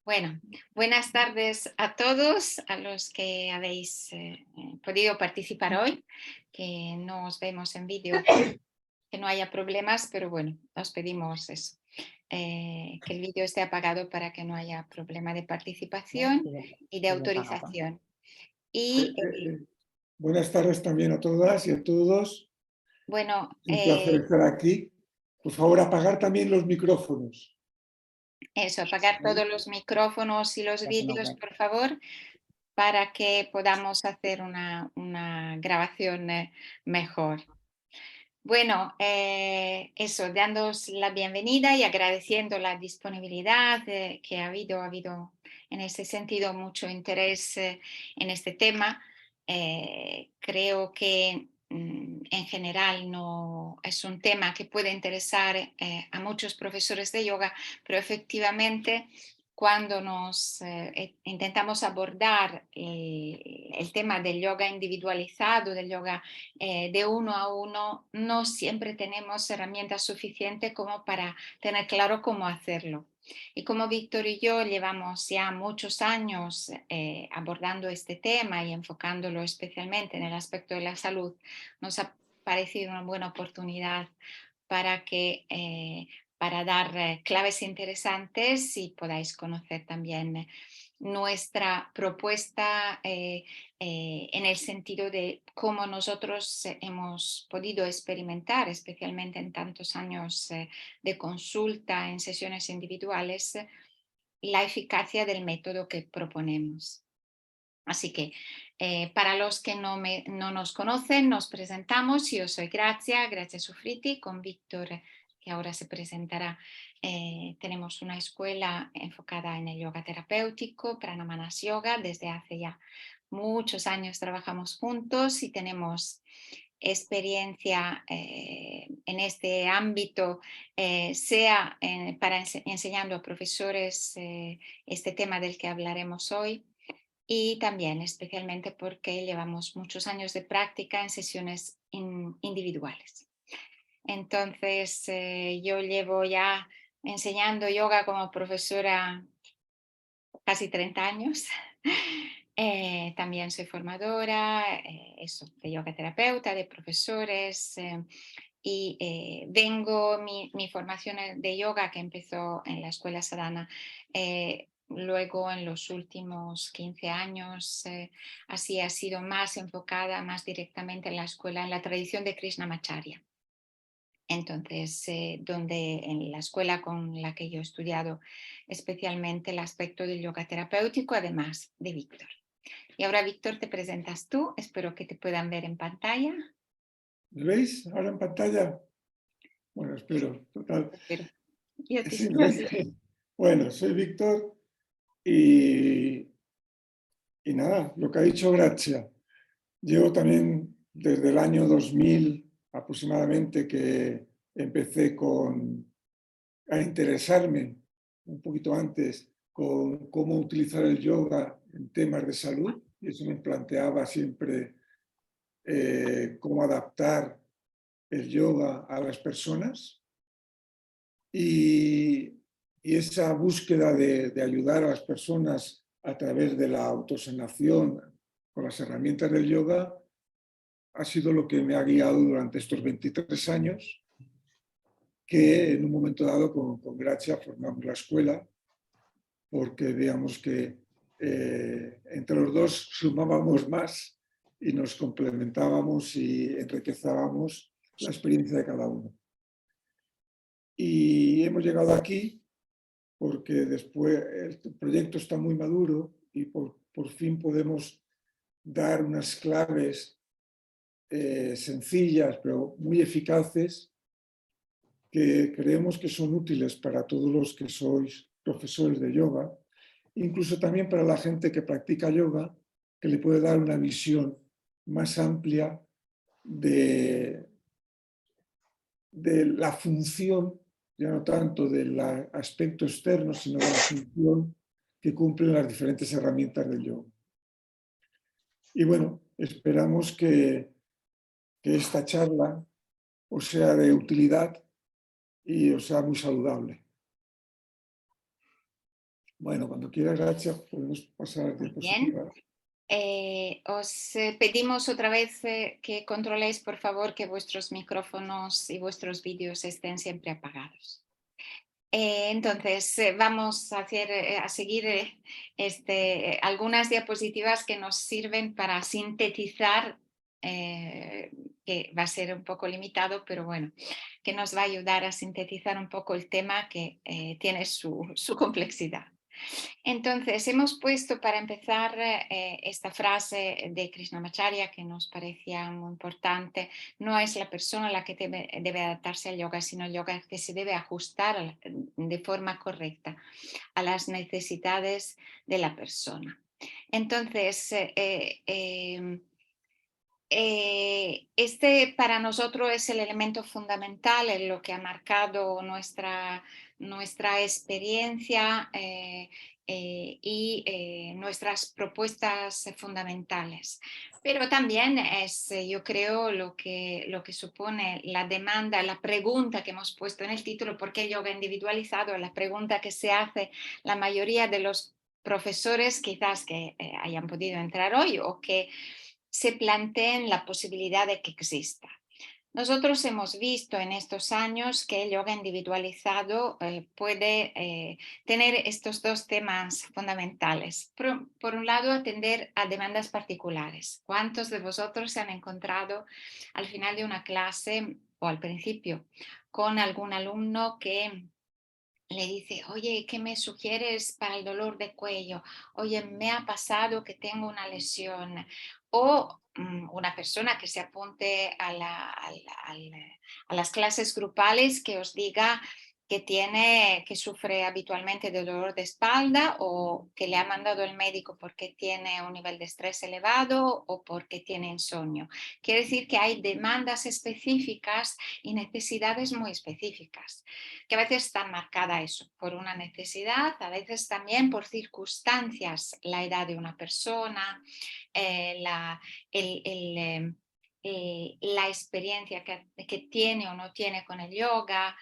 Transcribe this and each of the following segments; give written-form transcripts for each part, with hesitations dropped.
Bueno, buenas tardes a todos, a los que habéis podido participar hoy, que no os vemos en vídeo, que no haya problemas, pero bueno, os pedimos eso, que el vídeo esté apagado para que no haya problema de participación y de Sigue apagado. autorización. Eh, Y eh, eh, Buenas tardes también a todas y a todos. bueno, Es un placer estar aquí. Por favor, apagar también los micrófonos. eso, apagar ¿Vale? todos los micrófonos y los Ya que nos vídeos, ven. por favor, para que podamos hacer una grabación mejor. Bueno, eso, dándos la bienvenida y agradeciendo la disponibilidad que ha habido en ese sentido mucho interés en este tema. Creo que en general no es un tema que puede interesar a muchos profesores de yoga, pero efectivamente cuando intentamos abordar el tema del yoga individualizado, del yoga de uno a uno, no siempre tenemos herramientas suficientes como para tener claro cómo hacerlo. Y como Víctor y yo llevamos ya muchos años abordando este tema y enfocándolo especialmente en el aspecto de la salud, nos ha parecido una buena oportunidad para para dar claves interesantes y podáis conocer también nuestra propuesta en el sentido de cómo nosotros hemos podido experimentar, especialmente en tantos años de consulta en sesiones individuales, la eficacia del método que proponemos. Así que para los que no nos conocen, nos presentamos. Yo soy Grazia Sufriti, con Víctor, que ahora se presentará. Tenemos una escuela enfocada en el yoga terapéutico, Pranamanas Yoga. Desde hace ya muchos años trabajamos juntos y tenemos experiencia en este ámbito, sea enseñando a profesores este tema del que hablaremos hoy, y también especialmente porque llevamos muchos años de práctica en sesiones individuales. Entonces, yo llevo ya enseñando yoga como profesora casi 30 años. También soy formadora, eso, de yoga terapeuta, de profesores, y mi formación de yoga que empezó en la escuela Sadhana, luego en los últimos 15 años, así ha sido más enfocada, más directamente en la escuela, en la tradición de Krishnamacharya. Entonces, donde en la escuela con la que yo he estudiado especialmente el aspecto del yoga terapéutico, además de Víctor. Y ahora, Víctor, te presentas tú, espero que te puedan ver en pantalla. ¿Me veis ahora en pantalla? Bueno, espero. Total. Pero yo te Sí, sigo. bueno, soy Víctor y, y nada, lo que ha dicho Gracia. Llevo también desde el año 2000 aproximadamente que empecé a interesarme un poquito antes con cómo utilizar el yoga en temas de salud, y eso me planteaba siempre cómo adaptar el yoga a las personas, y, y esa búsqueda de ayudar a las personas a través de la autosanación con las herramientas del yoga ha sido lo que me ha guiado durante estos 23 años, que en un momento dado con Gracia formamos la escuela porque veíamos que entre los dos sumábamos más y nos complementábamos y enriquecíamos la experiencia de cada uno. Y hemos llegado aquí porque después el proyecto está muy maduro y por fin podemos dar unas claves sencillas pero muy eficaces que creemos que son útiles para todos los que sois profesores de yoga, incluso también para la gente que practica yoga, que le puede dar una visión más amplia de, de la función, ya no tanto del aspecto externo, sino de la función que cumplen las diferentes herramientas del yoga. Y bueno, esperamos que esta charla os sea de utilidad y os sea muy saludable. Bueno, cuando quiera, gracias, podemos pasar a Muy bien. diapositivas. Os pedimos otra vez que controléis, por favor, que vuestros micrófonos y vuestros vídeos estén siempre apagados. Entonces, vamos a, a seguir algunas diapositivas que nos sirven para sintetizar, que va a ser un poco limitado, pero bueno, que nos va a ayudar a sintetizar un poco el tema que tiene su complejidad. Entonces, hemos puesto para empezar esta frase de Krishnamacharya que nos parecía muy importante. No es la persona la que debe adaptarse al yoga, sino el yoga que se debe ajustar de forma correcta a las necesidades de la persona. Entonces, este para nosotros es el elemento fundamental, en lo que ha marcado nuestra experiencia y nuestras propuestas fundamentales. Pero también es, yo creo, lo que supone la demanda, la pregunta que hemos puesto en el título, ¿por qué yoga individualizado? La pregunta que se hace la mayoría de los profesores, quizás que hayan podido entrar hoy o que se planteen la posibilidad de que exista. Nosotros hemos visto en estos años que el yoga individualizado puede tener estos dos temas fundamentales. Por un lado, atender a demandas particulares. ¿Cuántos de vosotros se han encontrado al final de una clase o al principio con algún alumno que le dice, oye, ¿qué me sugieres para el dolor de cuello? Oye, me ha pasado que tengo una lesión. O una persona que se apunte a las clases grupales que os diga que sufre habitualmente de dolor de espalda o que le ha mandado el médico porque tiene un nivel de estrés elevado o porque tiene insomnio. Quiere decir que hay demandas específicas y necesidades muy específicas que a veces está marcada eso por una necesidad, a veces también por circunstancias, la edad de una persona, el, el, la experiencia que tiene o no tiene con el yoga,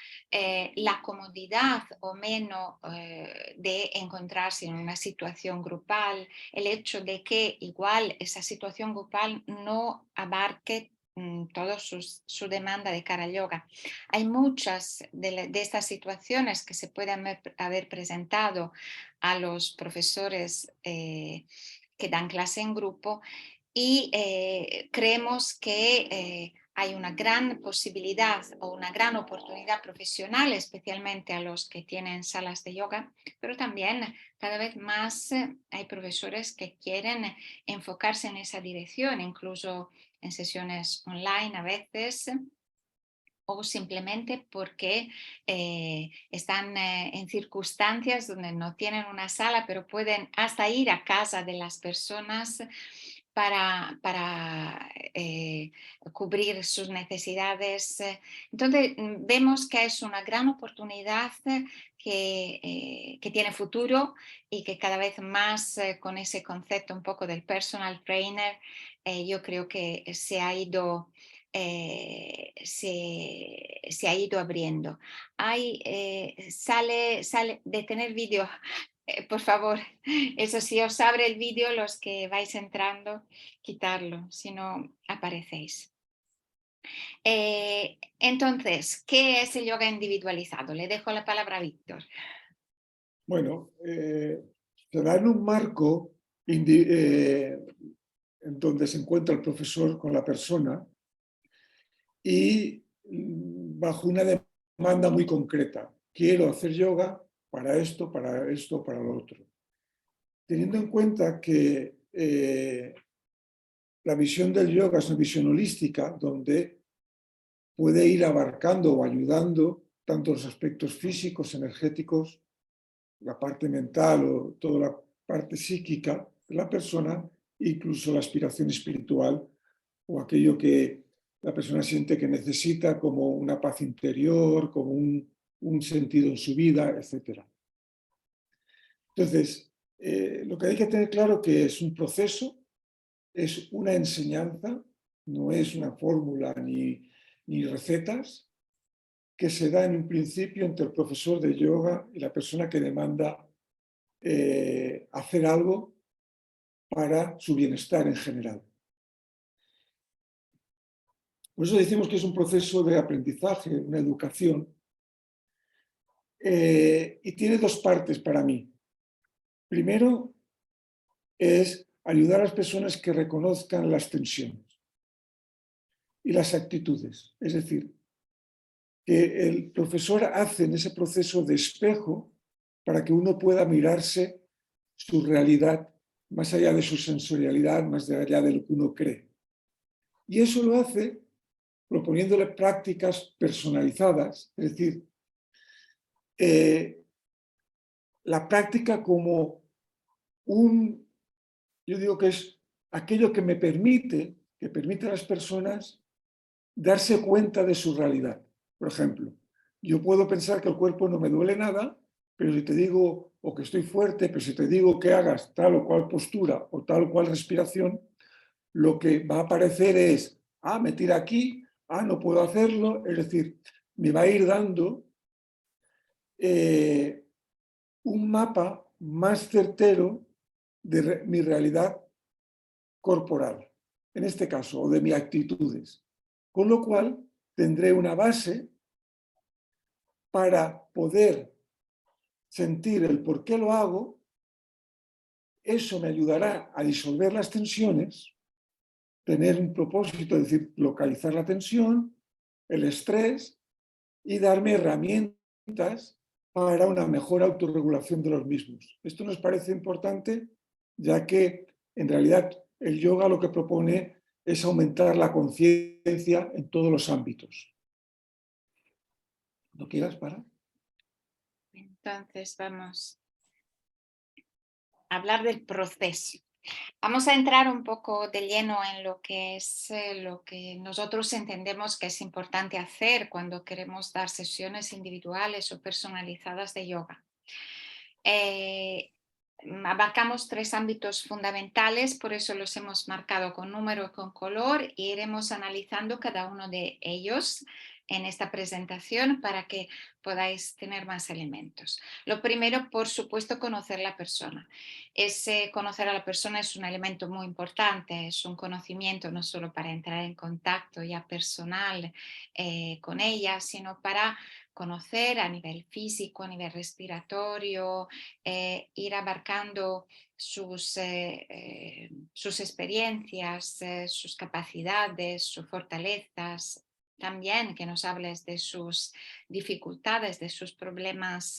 la comodidad o menos de encontrarse en una situación grupal, el hecho de que igual esa situación grupal no abarque toda su demanda de cara al yoga. Hay muchas de estas situaciones que se pueden haber presentado a los profesores que dan clase en grupo y creemos que hay una gran posibilidad o una gran oportunidad profesional, especialmente a los que tienen salas de yoga, pero también cada vez más hay profesores que quieren enfocarse en esa dirección, incluso en sesiones online a veces o simplemente porque están en circunstancias donde no tienen una sala, pero pueden hasta ir a casa de las personas para cubrir sus necesidades. Entonces, vemos que es una gran oportunidad que tiene futuro y que cada vez más con ese concepto un poco del personal trainer, yo creo que se ha ido abriendo. Sale de tener vídeo, por favor, eso sí, os abre el vídeo los que vais entrando, quitarlo, si no aparecéis. Entonces, ¿qué es el yoga individualizado? Le dejo la palabra a Víctor. Bueno, se da en un marco en donde se encuentra el profesor con la persona y bajo una demanda muy concreta. Quiero hacer yoga para esto, para lo otro. Teniendo en cuenta que la visión del yoga es una visión holística donde puede ir abarcando o ayudando tanto los aspectos físicos, energéticos, la parte mental o toda la parte psíquica de la persona, incluso la aspiración espiritual o aquello que la persona siente que necesita como una paz interior, como un sentido en su vida, etc. Entonces, lo que hay que tener claro que es un proceso, es una enseñanza, no es una fórmula ni recetas, que se da en un principio entre el profesor de yoga y la persona que demanda hacer algo para su bienestar en general. Por eso decimos que es un proceso de aprendizaje, una educación, y tiene dos partes para mí. Primero es ayudar a las personas que reconozcan las tensiones y las actitudes. Es decir, que el profesor hace en ese proceso de espejo para que uno pueda mirarse su realidad más allá de su sensorialidad, más allá de lo que uno cree. Y eso lo hace proponiéndole prácticas personalizadas, es decir, la práctica como yo digo que es aquello que permite a las personas darse cuenta de su realidad. Por ejemplo, yo puedo pensar que el cuerpo no me duele nada, pero si te digo, o que estoy fuerte, pero si te digo que hagas tal o cual postura o tal o cual respiración, lo que va a aparecer es, me tira aquí, no puedo hacerlo, es decir, me va a ir dando un mapa más certero de mi realidad corporal, en este caso, o de mis actitudes. Con lo cual, tendré una base para poder sentir el por qué lo hago. Eso me ayudará a disolver las tensiones, tener un propósito, es decir, localizar la tensión, el estrés y darme herramientas para una mejor autorregulación de los mismos. Esto nos parece importante, ya que en realidad el yoga lo que propone es aumentar la conciencia en todos los ámbitos. ¿No quieras parar? Entonces vamos a hablar del proceso. Vamos a entrar un poco de lleno en lo que es lo que nosotros entendemos que es importante hacer cuando queremos dar sesiones individuales o personalizadas de yoga. Abarcamos tres ámbitos fundamentales, por eso los hemos marcado con número y con color, y iremos analizando cada uno de ellos en esta presentación para que podáis tener más elementos. Lo primero, por supuesto, conocer la persona. Conocer a la persona es un elemento muy importante, es un conocimiento no solo para entrar en contacto ya personal con ella, sino para conocer a nivel físico, a nivel respiratorio, ir abarcando sus experiencias, sus capacidades, sus fortalezas. También que nos hables de sus dificultades, de sus problemas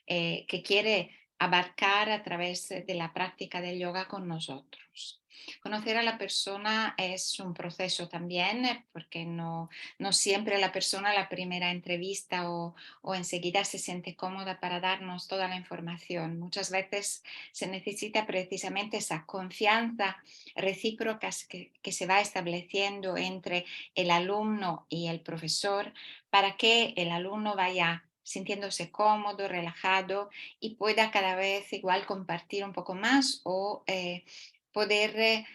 que quiere abarcar a través de la práctica del yoga con nosotros. Conocer a la persona es un proceso también, porque no siempre la persona a la primera entrevista o enseguida se siente cómoda para darnos toda la información. Muchas veces se necesita precisamente esa confianza recíproca que se va estableciendo entre el alumno y el profesor para que el alumno vaya sintiéndose cómodo, relajado y pueda cada vez igual compartir un poco más o poder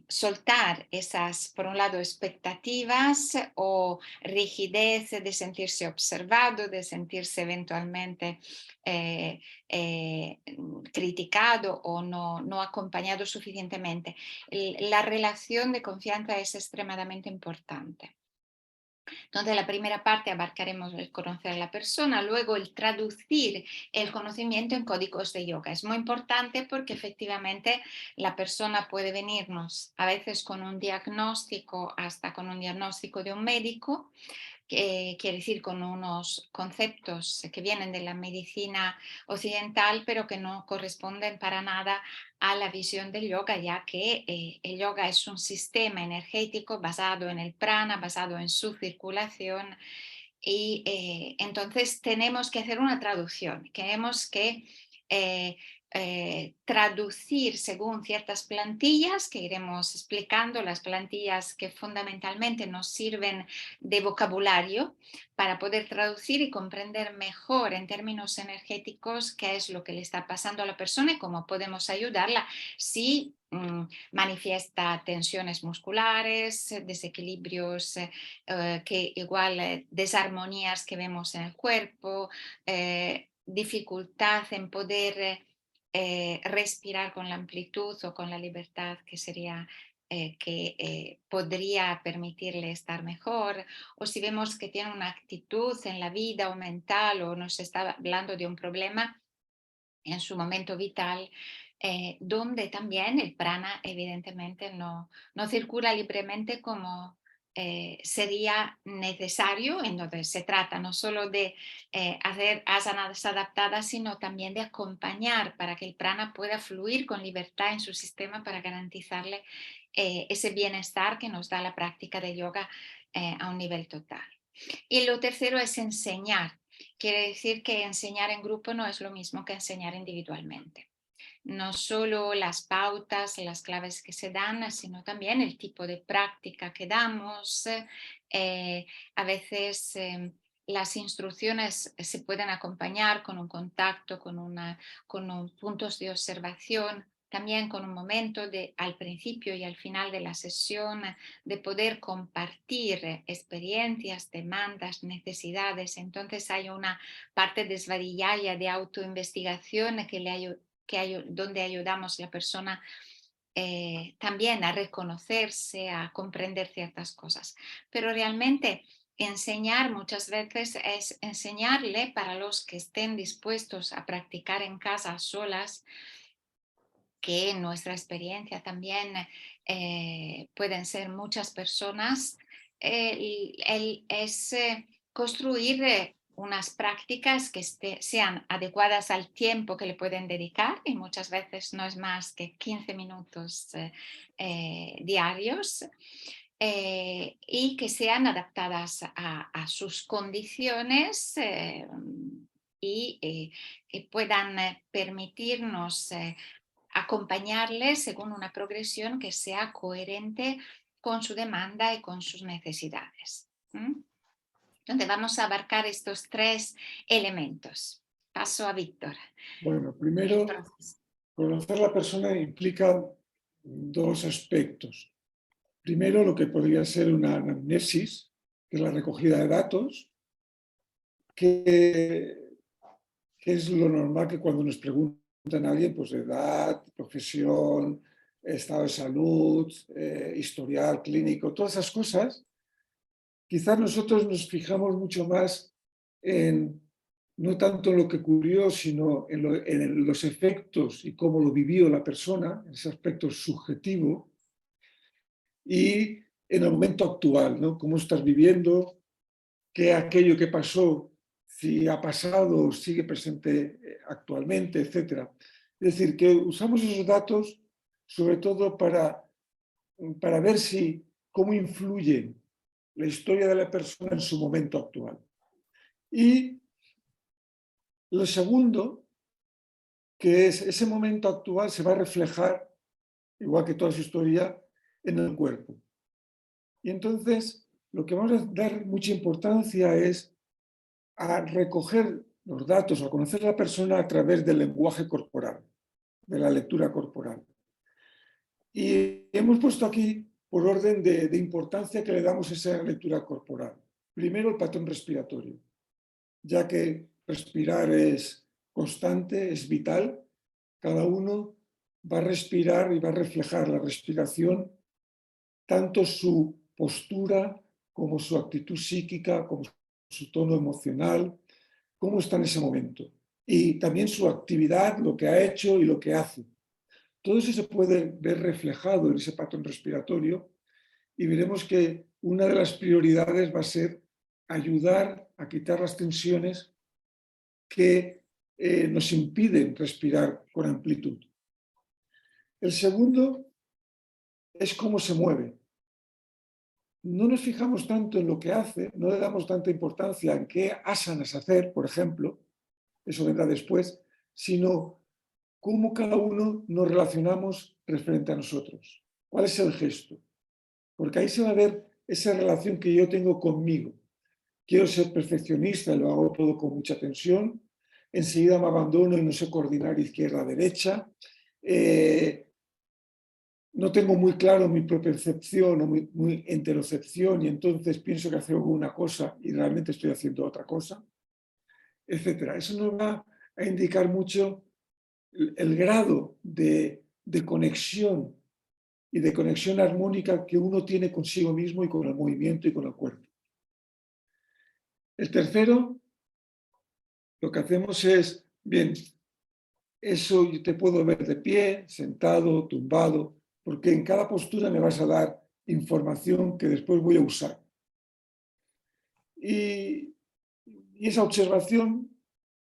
soltar esas, por un lado, expectativas o rigidez de sentirse observado, de sentirse eventualmente criticado o no acompañado suficientemente. La relación de confianza es extremadamente importante. Entonces, la primera parte abarcaremos el conocer a la persona, luego el traducir el conocimiento en códigos de yoga. Es muy importante porque efectivamente la persona puede venirnos a veces con un diagnóstico, hasta con un diagnóstico de un médico, que quiere decir con unos conceptos que vienen de la medicina occidental, pero que no corresponden para nada a la visión del yoga, ya que el yoga es un sistema energético basado en el prana, basado en su circulación, y entonces tenemos que hacer una traducción, tenemos que eh, traducir según ciertas plantillas que iremos explicando, las plantillas que fundamentalmente nos sirven de vocabulario para poder traducir y comprender mejor en términos energéticos qué es lo que le está pasando a la persona y cómo podemos ayudarla si manifiesta tensiones musculares, desequilibrios que igual desarmonías que vemos en el cuerpo, dificultad en poder respirar con la amplitud o con la libertad que sería que podría permitirle estar mejor, o si vemos que tiene una actitud en la vida o mental o nos está hablando de un problema en su momento vital, donde también el prana evidentemente no circula libremente como sería necesario, en donde se trata no solo de hacer asanas adaptadas, sino también de acompañar para que el prana pueda fluir con libertad en su sistema para garantizarle ese bienestar que nos da la práctica de yoga a un nivel total. Y lo tercero es enseñar. Quiere decir que enseñar en grupo no es lo mismo que enseñar individualmente. No solo las pautas, las claves que se dan, sino también el tipo de práctica que damos. A veces las instrucciones se pueden acompañar con un contacto, con puntos de observación, también con un momento al principio y al final de la sesión de poder compartir experiencias, demandas, necesidades. Entonces hay una parte de svadhyaya, de autoinvestigación donde ayudamos a la persona también a reconocerse, a comprender ciertas cosas. Pero realmente enseñar muchas veces es enseñarle para los que estén dispuestos a practicar en casa solas, que en nuestra experiencia también pueden ser muchas personas, es construir unas prácticas que sean adecuadas al tiempo que le pueden dedicar, y muchas veces no es más que 15 minutos diarios, y que sean adaptadas a sus condiciones y que puedan permitirnos acompañarles según una progresión que sea coherente con su demanda y con sus necesidades. Entonces vamos a abarcar estos tres elementos. Paso a Víctor. Bueno, primero, conocer a la persona implica dos aspectos. Primero, lo que podría ser una anamnesis, que es la recogida de datos, que es lo normal que cuando nos preguntan a alguien, pues edad, profesión, estado de salud, historial clínico, todas esas cosas, quizás nosotros nos fijamos mucho más en no tanto en lo que ocurrió, sino en los efectos y cómo lo vivió la persona, ese aspecto subjetivo, y en el momento actual, ¿no? Cómo estás viviendo, qué aquello que pasó, si ha pasado o sigue presente actualmente, etc. Es decir, que usamos esos datos sobre todo para ver cómo influyen la historia de la persona en su momento actual. Y lo segundo, que es ese momento actual se va a reflejar, igual que toda su historia, en el cuerpo. Y entonces, lo que vamos a dar mucha importancia es a recoger los datos, a conocer a la persona a través del lenguaje corporal, de la lectura corporal. Y hemos puesto aquí, por orden de importancia que le damos a esa lectura corporal. Primero, el patrón respiratorio, ya que respirar es constante, es vital. Cada uno va a respirar y va a reflejar la respiración, tanto su postura como su actitud psíquica, como su tono emocional, cómo está en ese momento. Y también su actividad, lo que ha hecho y lo que hace. Todo eso se puede ver reflejado en ese patrón respiratorio y veremos que una de las prioridades va a ser ayudar a quitar las tensiones que nos impiden respirar con amplitud. El segundo es cómo se mueve. No nos fijamos tanto en lo que hace, no le damos tanta importancia en qué asanas hacer, por ejemplo, eso vendrá después, sino cómo cada uno nos relacionamos referente a nosotros. ¿Cuál es el gesto? Porque ahí se va a ver esa relación que yo tengo conmigo. Quiero ser perfeccionista, lo hago todo con mucha tensión, enseguida me abandono y no sé coordinar izquierda-derecha, no tengo muy claro mi propriocepción o mi interocepción y entonces pienso que hago una cosa y realmente estoy haciendo otra cosa, etcétera. Eso nos va a indicar mucho el grado de conexión y de conexión armónica que uno tiene consigo mismo y con el movimiento y con el cuerpo. El tercero, lo que hacemos es, bien, eso yo te puedo ver de pie, sentado, tumbado, porque en cada postura me vas a dar información que después voy a usar. Y esa observación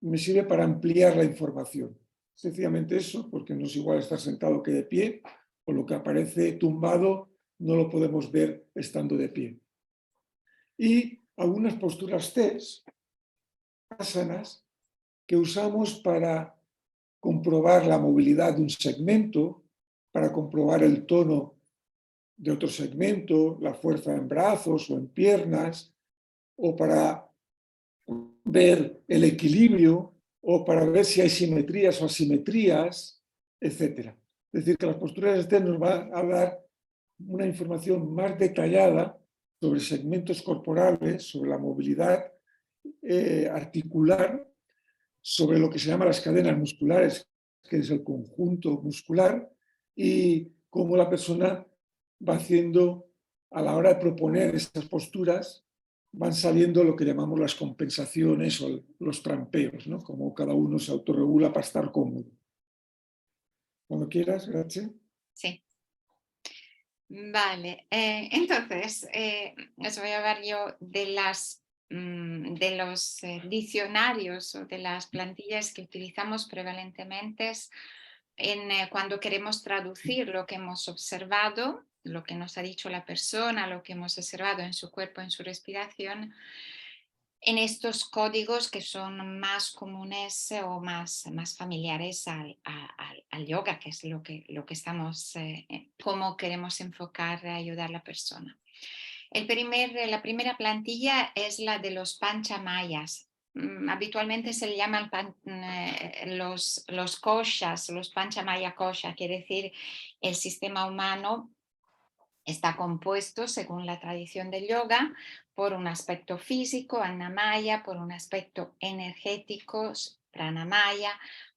me sirve para ampliar la información. Sencillamente eso, porque no es igual estar sentado que de pie, o lo que aparece tumbado no lo podemos ver estando de pie. Y algunas posturas Ts, asanas, que usamos para comprobar la movilidad de un segmento, para comprobar el tono de otro segmento, la fuerza en brazos o en piernas, o para ver el equilibrio, o para ver si hay simetrías o asimetrías, etc. Es decir, que las posturas Ts nos van a dar una información más detallada sobre segmentos corporales, sobre la movilidad articular, sobre lo que se llama las cadenas musculares, que es el conjunto muscular, y cómo la persona va haciendo, a la hora de proponer estas posturas, van saliendo lo que llamamos las compensaciones o los trampeos, ¿no? Como cada uno se autorregula para estar cómodo. Cuando quieras, gracias. Sí. Vale, entonces os voy a hablar yo de los diccionarios o de las plantillas que utilizamos prevalentemente cuando queremos traducir lo que hemos observado, lo que nos ha dicho la persona, lo que hemos observado en su cuerpo, en su respiración, en estos códigos que son más comunes o más familiares al yoga, que es lo que estamos, cómo queremos enfocar, ayudar a la persona. La primera plantilla es la de los panchamayas. Habitualmente se le llaman los koshas, los panchamaya kosha, quiere decir el sistema humano está compuesto, según la tradición del yoga, por un aspecto físico, annamaya, por un aspecto energético, pranamaya,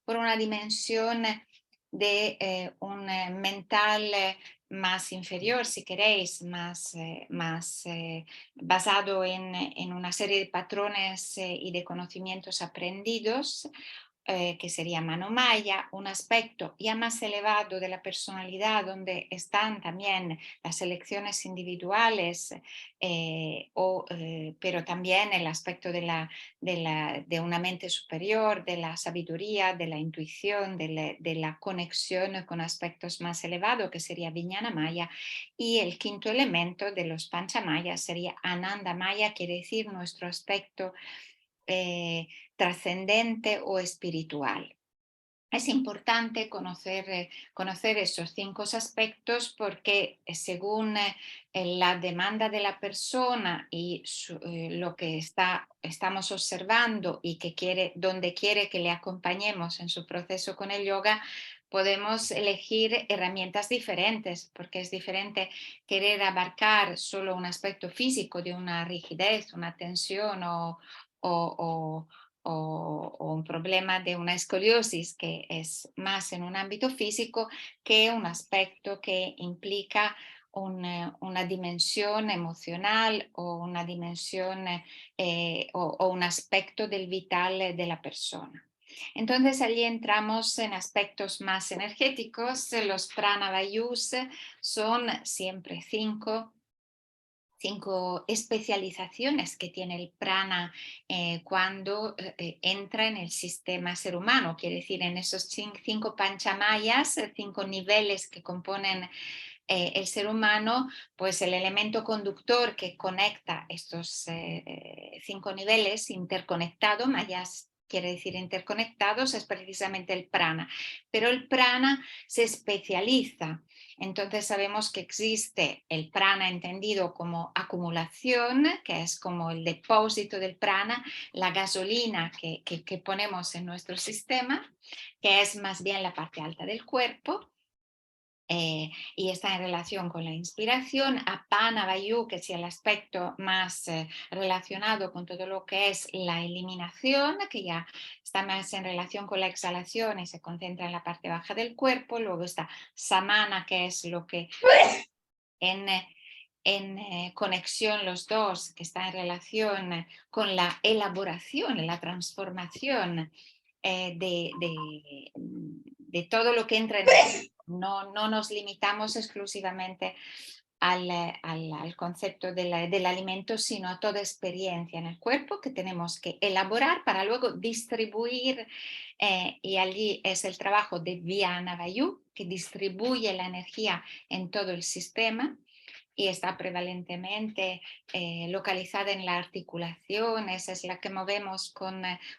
por una dimensión de un mental más inferior, si queréis, más basado en una serie de patrones y de conocimientos aprendidos, que sería Manomaya, un aspecto ya más elevado de la personalidad, donde están también las elecciones individuales, pero también el aspecto de una mente superior, de la sabiduría, de la intuición, de la conexión con aspectos más elevados, que sería Vijnana Maya. Y el quinto elemento de los Panchamayas sería Ananda Maya, quiere decir nuestro aspecto trascendente o espiritual. Es importante conocer esos cinco aspectos porque según la demanda de la persona y lo que estamos observando y donde quiere que le acompañemos en su proceso con el yoga, podemos elegir herramientas diferentes, porque es diferente querer abarcar solo un aspecto físico de una rigidez, una tensión o o un problema de una escoliosis que es más en un ámbito físico que un aspecto que implica una dimensión emocional o una dimensión o un aspecto del vital de la persona. Entonces allí entramos en aspectos más energéticos. Los pranavayus son siempre cinco especializaciones que tiene el prana cuando entra en el sistema ser humano, quiere decir en esos cinco panchamayas, cinco niveles que componen el ser humano, pues el elemento conductor que conecta estos cinco niveles interconectados, mayas quiere decir interconectados, es precisamente el prana, pero el prana se especializa. Entonces sabemos que existe el prana entendido como acumulación, que es como el depósito del prana, la gasolina que ponemos en nuestro sistema, que es más bien la parte alta del cuerpo. y está en relación con la inspiración, Apana Vayu, que es el aspecto más relacionado con todo lo que es la eliminación, que ya está más en relación con la exhalación y se concentra en la parte baja del cuerpo. Luego está Samana, que es lo que en, conexión los dos, que está en relación con la elaboración, la transformación de todo lo que entra en el... No nos limitamos exclusivamente al concepto del alimento, sino a toda experiencia en el cuerpo que tenemos que elaborar para luego distribuir, y allí es el trabajo de Vyana Vayu, que distribuye la energía en todo el sistema y está prevalentemente localizada en la articulación. Esa es la que movemos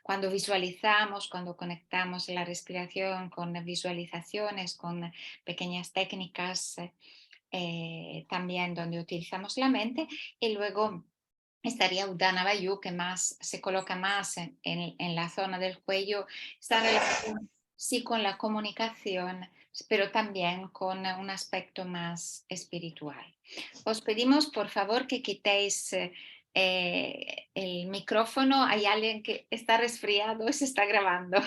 cuando visualizamos, cuando conectamos la respiración con visualizaciones, con pequeñas técnicas también donde utilizamos la mente. Y luego estaría Udana Vayu, que más se coloca más en la zona del cuello, está relacionado sí con la comunicación, pero también con un aspecto más espiritual. Os pedimos por favor que quitéis el micrófono. Hay alguien que está resfriado, se está grabando.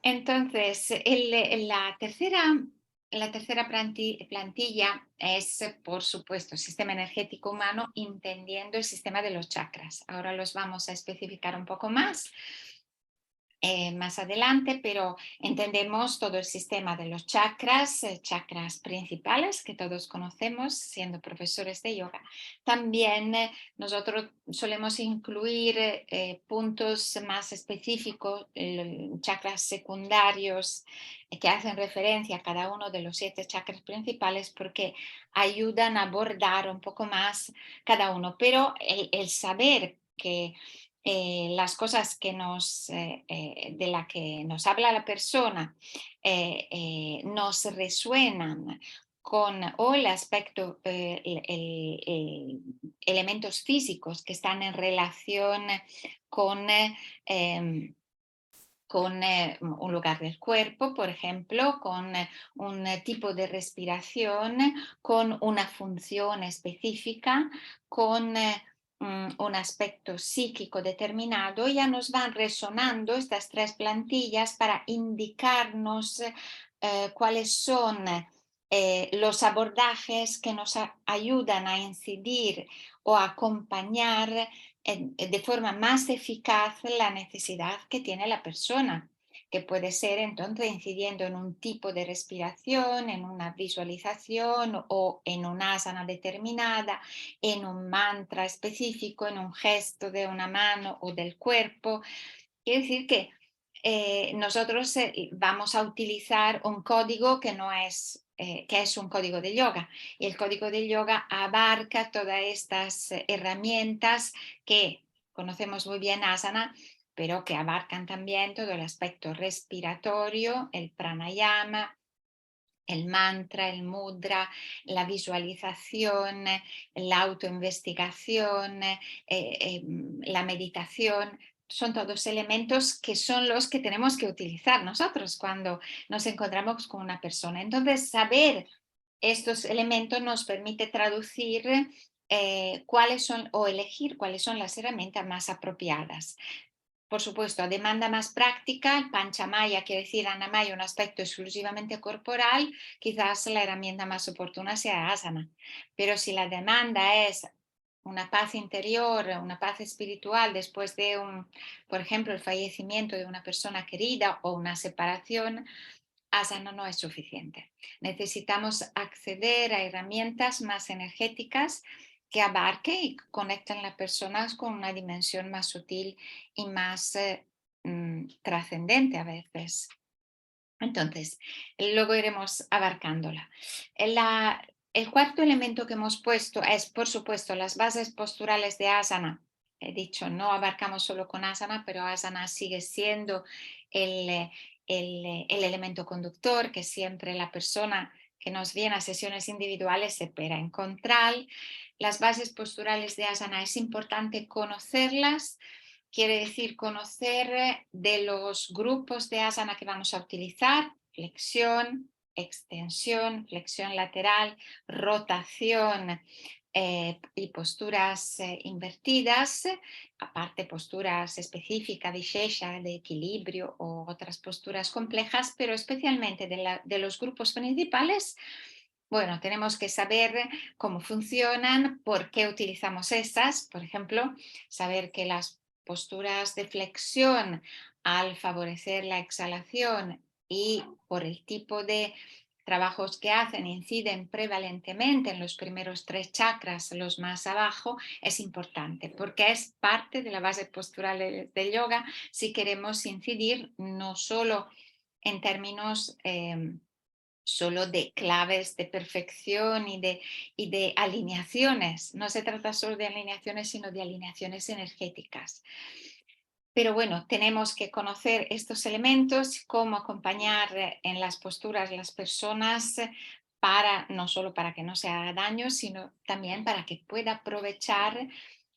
Entonces, la tercera plantilla es, por supuesto, sistema energético humano, entendiendo el sistema de los chakras. Ahora los vamos a especificar un poco más adelante, pero entendemos todo el sistema de los chakras, chakras principales que todos conocemos siendo profesores de yoga. También nosotros solemos incluir puntos más específicos, chakras secundarios, que hacen referencia a cada uno de los 7 chakras principales porque ayudan a abordar un poco más cada uno. Pero el saber que las cosas de las que nos habla la persona nos resuenan con o el aspecto, elementos físicos que están en relación con, em, con un lugar del cuerpo, por ejemplo, con un tipo de respiración, con una función específica, con un aspecto psíquico determinado, ya nos van resonando estas 3 plantillas para indicarnos cuáles son los abordajes que nos ayudan a incidir o a acompañar de forma más eficaz la necesidad que tiene la persona, que puede ser entonces incidiendo en un tipo de respiración, en una visualización o en una asana determinada, en un mantra específico, en un gesto de una mano o del cuerpo. Quiere decir que nosotros vamos a utilizar un código que es un código de yoga. Y el código de yoga abarca todas estas herramientas que conocemos muy bien asana, pero que abarcan también todo el aspecto respiratorio, el pranayama, el mantra, el mudra, la visualización, la autoinvestigación, la meditación. Son todos elementos que son los que tenemos que utilizar nosotros cuando nos encontramos con una persona. Entonces, saber estos elementos nos permite traducir cuáles son o elegir cuáles son las herramientas más apropiadas. Por supuesto, a demanda más práctica, el Panchamaya, quiere decir Anamaya, un aspecto exclusivamente corporal, quizás la herramienta más oportuna sea asana. Pero si la demanda es una paz interior, una paz espiritual después de por ejemplo, el fallecimiento de una persona querida o una separación, asana no es suficiente. Necesitamos acceder a herramientas más energéticas que abarquen y conecten a las personas con una dimensión más sutil y más trascendente a veces. Entonces, luego iremos abarcándola. El cuarto elemento que hemos puesto es, por supuesto, las bases posturales de asana. He dicho, no abarcamos solo con asana, pero asana sigue siendo el, el elemento conductor que siempre la persona que nos viene a sesiones individuales espera encontrar. Las bases posturales de asana es importante conocerlas. Quiere decir conocer de los grupos de asana que vamos a utilizar, flexión, extensión, flexión lateral, rotación y posturas invertidas, aparte posturas específicas de Shesha, de equilibrio o otras posturas complejas, pero especialmente de los grupos principales. Bueno, tenemos que saber cómo funcionan, por qué utilizamos estas. Por ejemplo, saber que las posturas de flexión, al favorecer la exhalación y por el tipo de trabajos que hacen, inciden prevalentemente en los primeros 3 chakras, los más abajo, es importante porque es parte de la base postural del yoga si queremos incidir no solo en términos solo de claves de perfección y de alineaciones. No se trata solo de alineaciones, sino de alineaciones energéticas. Pero bueno, tenemos que conocer estos elementos, cómo acompañar en las posturas las personas para, no solo para que no se haga daño, sino también para que pueda aprovechar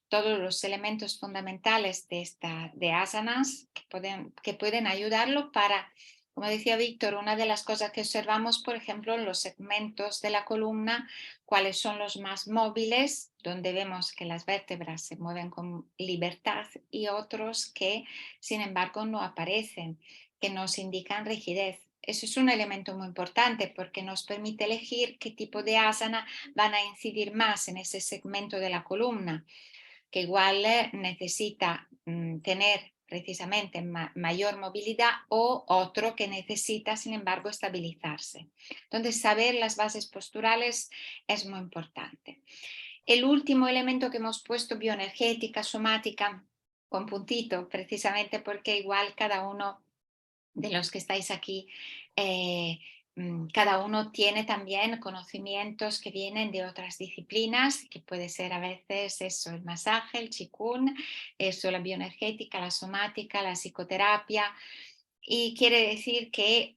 todos los elementos fundamentales de asanas que pueden ayudarlo para, como decía Víctor, una de las cosas que observamos, por ejemplo, en los segmentos de la columna, cuáles son los más móviles, donde vemos que las vértebras se mueven con libertad y otros que, sin embargo, no aparecen, que nos indican rigidez. Eso es un elemento muy importante porque nos permite elegir qué tipo de asana van a incidir más en ese segmento de la columna, que igual necesita tener precisamente mayor movilidad o otro que necesita, sin embargo, estabilizarse. Entonces, saber las bases posturales es muy importante. El último elemento que hemos puesto, bioenergética, somática, con puntito, precisamente porque igual cada uno de los que estáis aquí, cada uno tiene también conocimientos que vienen de otras disciplinas, que puede ser a veces eso, el masaje, el qigong, eso, la bioenergética, la somática, la psicoterapia, y quiere decir que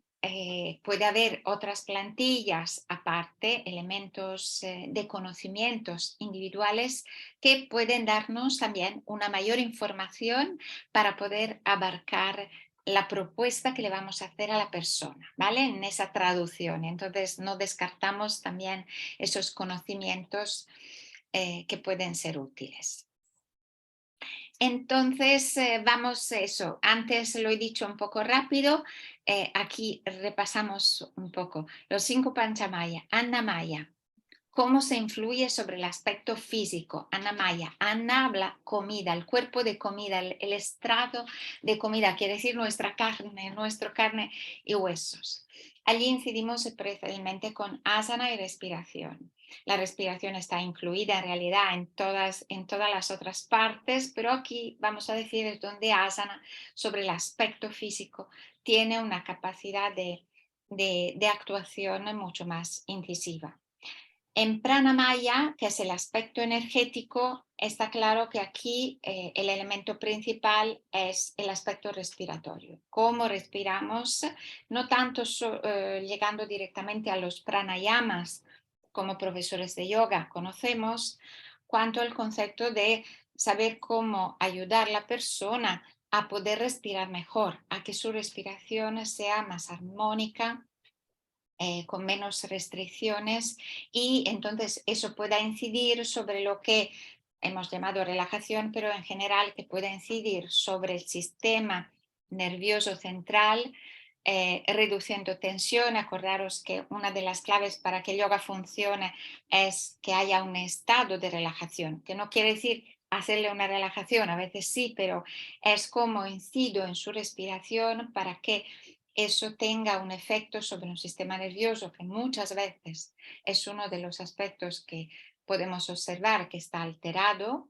puede haber otras plantillas aparte, elementos de conocimientos individuales que pueden darnos también una mayor información para poder abarcar la propuesta que le vamos a hacer a la persona, ¿vale? En esa traducción. Entonces, no descartamos también esos conocimientos que pueden ser útiles. Entonces, vamos eso. Antes lo he dicho un poco rápido. Aquí repasamos un poco. Los 5 Panchamaya. Annamaya. ¿Cómo se influye sobre el aspecto físico? Annamaya. Anna habla comida, el cuerpo de comida, el estrato de comida, quiere decir nuestra carne y huesos. Allí incidimos especialmente con asana y respiración. La respiración está incluida en realidad en todas las otras partes, pero aquí vamos a decir es donde asana, sobre el aspecto físico, tiene una capacidad de actuación mucho más incisiva. En Pranamaya, que es el aspecto energético, está claro que aquí el elemento principal es el aspecto respiratorio. Cómo respiramos, no tanto llegando directamente a los pranayamas, como profesores de yoga conocemos, cuanto el concepto de saber cómo ayudar a la persona a poder respirar mejor, a que su respiración sea más armónica, con menos restricciones, y entonces eso pueda incidir sobre lo que hemos llamado relajación, pero en general que pueda incidir sobre el sistema nervioso central, reduciendo tensión. Acordaros que una de las claves para que el yoga funcione es que haya un estado de relajación, que no quiere decir hacerle una relajación, a veces sí, pero es como incido en su respiración para que eso tenga un efecto sobre un sistema nervioso que muchas veces es uno de los aspectos que podemos observar que está alterado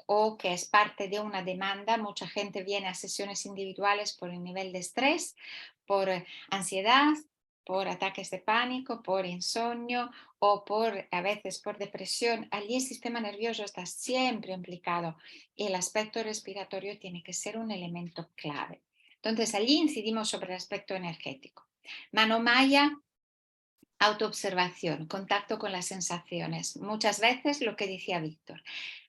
o que es parte de una demanda. Mucha gente viene a sesiones individuales por el nivel de estrés, por ansiedad, por ataques de pánico, por insomnio o a veces por depresión. Allí el sistema nervioso está siempre implicado y el aspecto respiratorio tiene que ser un elemento clave. Entonces, allí incidimos sobre el aspecto energético. Manomaya, autoobservación, contacto con las sensaciones. Muchas veces lo que decía Víctor,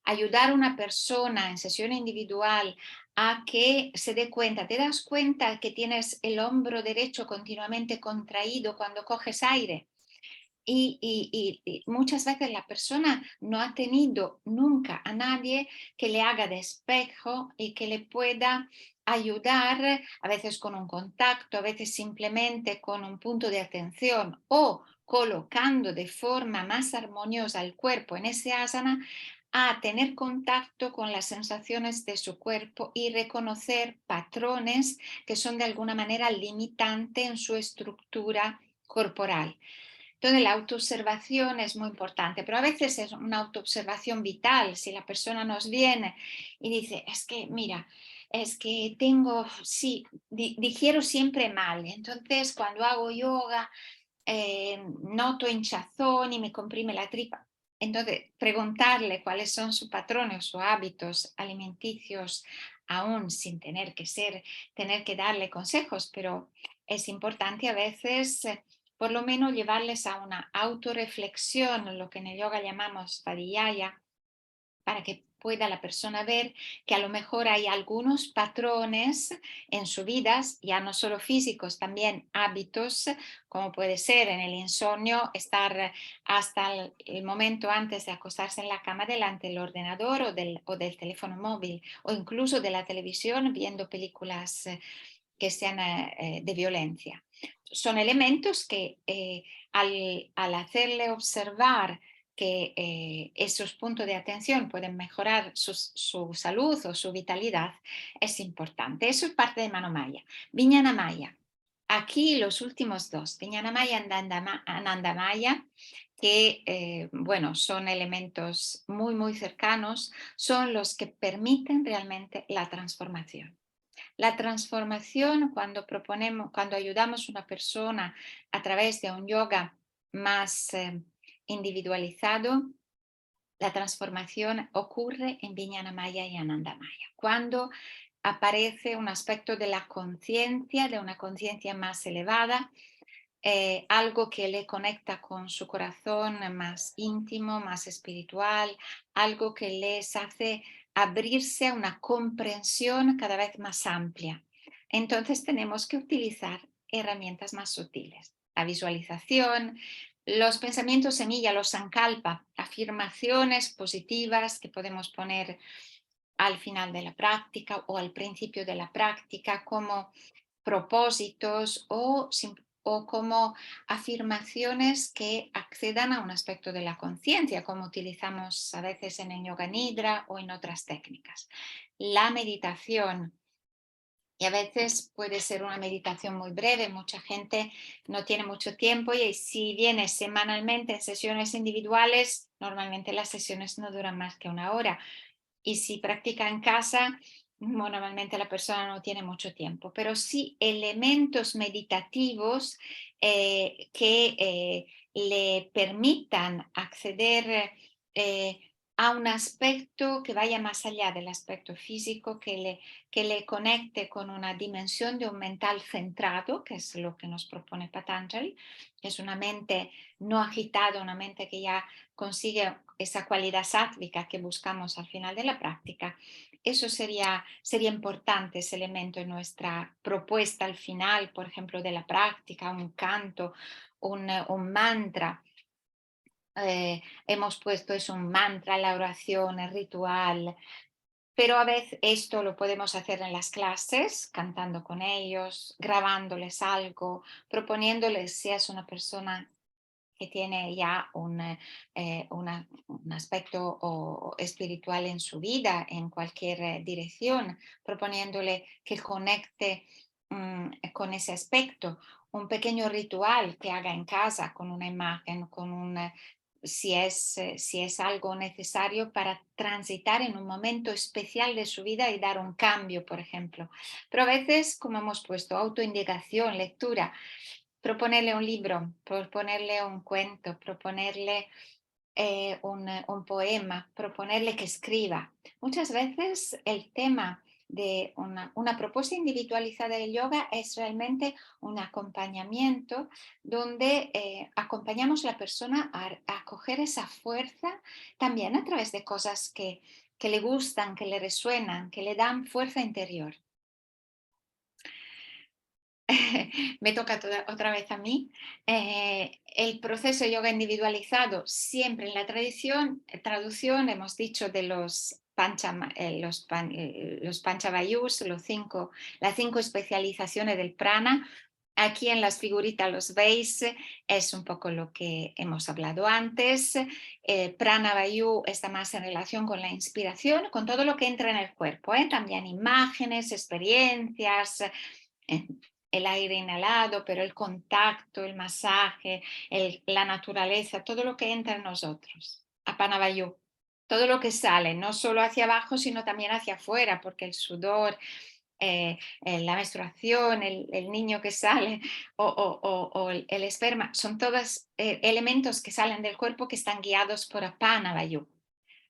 ayudar a una persona en sesión individual a que se dé cuenta. ¿Te das cuenta que tienes el hombro derecho continuamente contraído cuando coges aire? Y muchas veces la persona no ha tenido nunca a nadie que le haga de espejo y que le pueda ayudar, a veces con un contacto, a veces simplemente con un punto de atención o colocando de forma más armoniosa el cuerpo en ese asana, a tener contacto con las sensaciones de su cuerpo y reconocer patrones que son de alguna manera limitantes en su estructura corporal. Entonces, la autoobservación es muy importante, pero a veces es una autoobservación vital. Si la persona nos viene y dice, es que, mira, es que tengo, sí, digiero siempre mal. Entonces, cuando hago yoga, noto hinchazón y me comprime la tripa. Entonces, preguntarle cuáles son sus patrones o hábitos alimenticios, aún sin tener que darle consejos, pero es importante a veces, por lo menos, llevarles a una autorreflexión, lo que en el yoga llamamos vadiyaya, para que pueda la persona ver que a lo mejor hay algunos patrones en su vida, ya no solo físicos, también hábitos, como puede ser en el insomnio, estar hasta el momento antes de acostarse en la cama delante del ordenador o del teléfono móvil, o incluso de la televisión viendo películas que sean de violencia. Son elementos que al hacerle observar que esos puntos de atención pueden mejorar su salud o su vitalidad, es importante. Eso es parte de Manomaya. Vijnana Maya. Aquí los últimos dos, Vijnana Maya y Ananda Maya, que bueno, son elementos muy, muy cercanos, son los que permiten realmente la transformación. La transformación cuando ayudamos a una persona a través de un yoga más individualizado, la transformación ocurre en Vijnana Maya y Ananda Maya, cuando aparece un aspecto de la conciencia, de una conciencia más elevada, algo que le conecta con su corazón más íntimo, más espiritual, algo que les hace abrirse a una comprensión cada vez más amplia. Entonces tenemos que utilizar herramientas más sutiles. La visualización, los pensamientos semilla, los sankalpa, afirmaciones positivas que podemos poner al final de la práctica o al principio de la práctica como propósitos o como afirmaciones que accedan a un aspecto de la conciencia, como utilizamos a veces en el yoga nidra o en otras técnicas. La meditación, y a veces puede ser una meditación muy breve, mucha gente no tiene mucho tiempo y si viene semanalmente en sesiones individuales, normalmente las sesiones no duran más que una hora. Y si practica en casa, normalmente la persona no tiene mucho tiempo, pero sí elementos meditativos que le permitan acceder eh, a un aspecto que vaya más allá del aspecto físico, que le conecte con una dimensión de un mental centrado, que es lo que nos propone Patanjali, que es una mente no agitada, una mente que ya consigue esa cualidad sátvica que buscamos al final de la práctica. Eso sería importante, ese elemento en nuestra propuesta al final, por ejemplo, de la práctica, un canto, un mantra. Hemos puesto es un mantra, la oración, el ritual, pero a veces esto lo podemos hacer en las clases, cantando con ellos, grabándoles algo, proponiéndoles si es una persona que tiene ya un aspecto espiritual en su vida, en cualquier dirección, proponiéndole que conecte con ese aspecto, un pequeño ritual que haga en casa con una imagen, si es algo necesario para transitar en un momento especial de su vida y dar un cambio, por ejemplo. Pero a veces, como hemos puesto, autoindicación, lectura, proponerle un libro, proponerle un cuento, proponerle un poema, proponerle que escriba. Muchas veces el tema de una propuesta individualizada del yoga es realmente un acompañamiento donde acompañamos a la persona a coger esa fuerza también a través de cosas que que le gustan, que le resuenan, que le dan fuerza interior. Me toca otra vez a mí. El proceso de yoga individualizado, siempre en la traducción hemos dicho de los panchavayus, las 5 especializaciones del prana. Aquí en las figuritas los veis, es un poco lo que hemos hablado antes. Prana Vayu está más en relación con la inspiración, con todo lo que entra en el cuerpo, también imágenes, experiencias, eh, el aire inhalado, pero el contacto, el masaje, la naturaleza, todo lo que entra en nosotros. Apana Vayu. Todo lo que sale, no solo hacia abajo, sino también hacia afuera, porque el sudor, la menstruación, el niño que sale o el esperma, son todos elementos que salen del cuerpo que están guiados por Apana Vayu.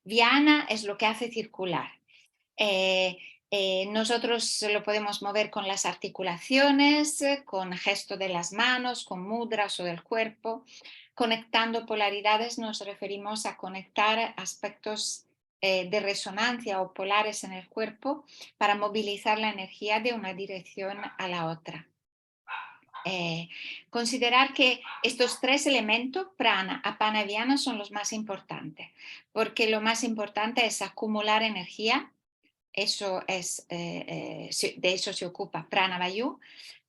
Viana es lo que hace circular. Eh, Nosotros lo podemos mover con las articulaciones, con gesto de las manos, con mudras o del cuerpo. Conectando polaridades nos referimos a conectar aspectos de resonancia o polares en el cuerpo para movilizar la energía de una dirección a la otra. Considerar que estos 3 elementos, prana, apana y viana, son los más importantes, porque lo más importante es acumular energía. Eso es, de eso se ocupa Prana Vayu,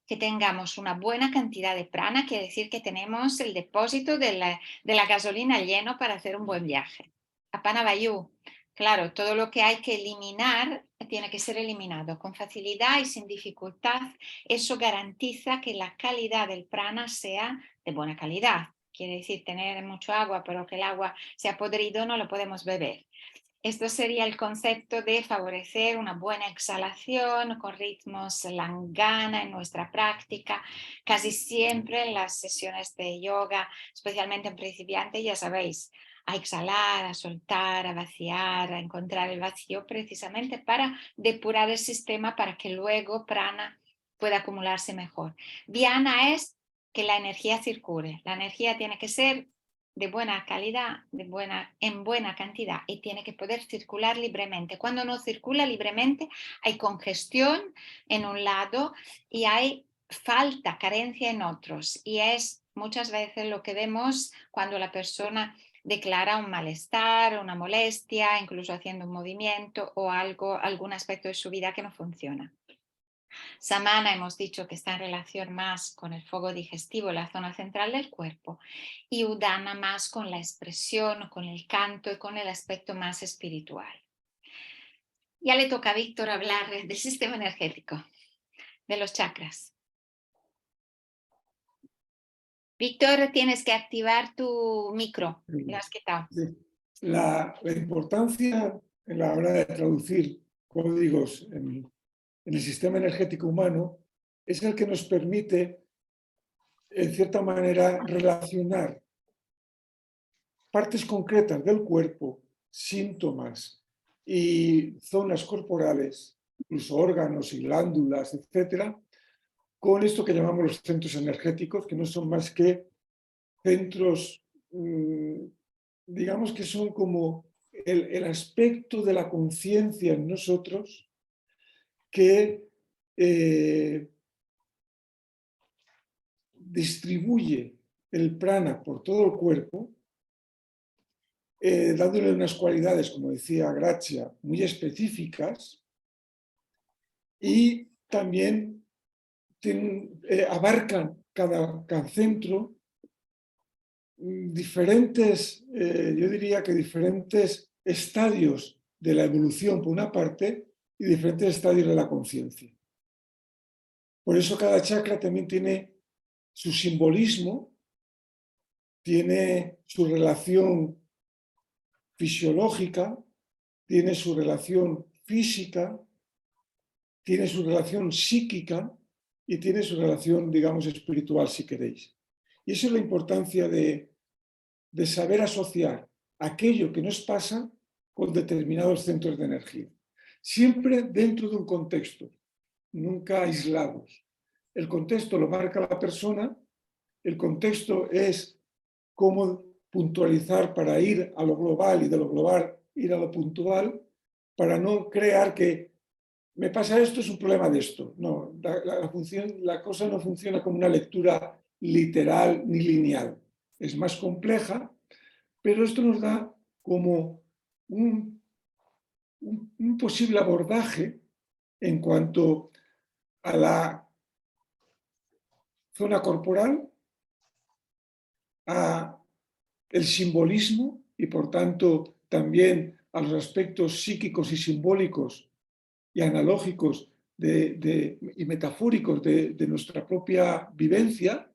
que tengamos una buena cantidad de prana, quiere decir que tenemos el depósito de la gasolina lleno para hacer un buen viaje. Apana Vayu, claro, todo lo que hay que eliminar tiene que ser eliminado con facilidad y sin dificultad. Eso garantiza que la calidad del prana sea de buena calidad. Quiere decir tener mucho agua, pero que el agua sea podrido, no lo podemos beber. Esto sería el concepto de favorecer una buena exhalación con ritmos langana en nuestra práctica. Casi siempre en las sesiones de yoga, especialmente en principiantes, ya sabéis, a exhalar, a soltar, a vaciar, a encontrar el vacío precisamente para depurar el sistema para que luego prana pueda acumularse mejor. Viana es que la energía circule. La energía tiene que ser de buena calidad, en buena cantidad y tiene que poder circular libremente. Cuando no circula libremente hay congestión en un lado y hay falta, carencia en otros. Y es muchas veces lo que vemos cuando la persona declara un malestar, una molestia, incluso haciendo un movimiento o algún aspecto de su vida que no funciona. Samana hemos dicho que está en relación más con el fuego digestivo, la zona central del cuerpo, y Udana más con la expresión, con el canto y con el aspecto más espiritual. Ya le toca a Víctor hablar del sistema energético, de los chakras. Víctor, tienes que activar tu micro. Lo has quitado. La importancia en la hora de traducir códigos en el sistema energético humano es el que nos permite, en cierta manera, relacionar partes concretas del cuerpo, síntomas y zonas corporales, incluso órganos y glándulas, etcétera, con esto que llamamos los centros energéticos, que no son más que centros, digamos que son como el aspecto de la conciencia en nosotros que distribuye el prana por todo el cuerpo, dándole unas cualidades, como decía Gracia, muy específicas, y también abarcan cada centro diferentes, yo diría que diferentes estadios de la evolución por una parte y diferentes estadios de la conciencia. Por eso cada chakra también tiene su simbolismo, tiene su relación fisiológica, tiene su relación física, tiene su relación psíquica y tiene su relación, digamos, espiritual, si queréis. Y esa es la importancia de saber asociar aquello que nos pasa con determinados centros de energía. Siempre dentro de un contexto, nunca aislados. El contexto lo marca la persona, el contexto es cómo puntualizar para ir a lo global y de lo global ir a lo puntual, para no crear que me pasa esto, es un problema de esto. No, la cosa no funciona como una lectura literal ni lineal. Es más compleja, pero esto nos da como un posible abordaje en cuanto a la zona corporal, a el simbolismo y por tanto también a los aspectos psíquicos y simbólicos y analógicos y metafóricos de nuestra propia vivencia,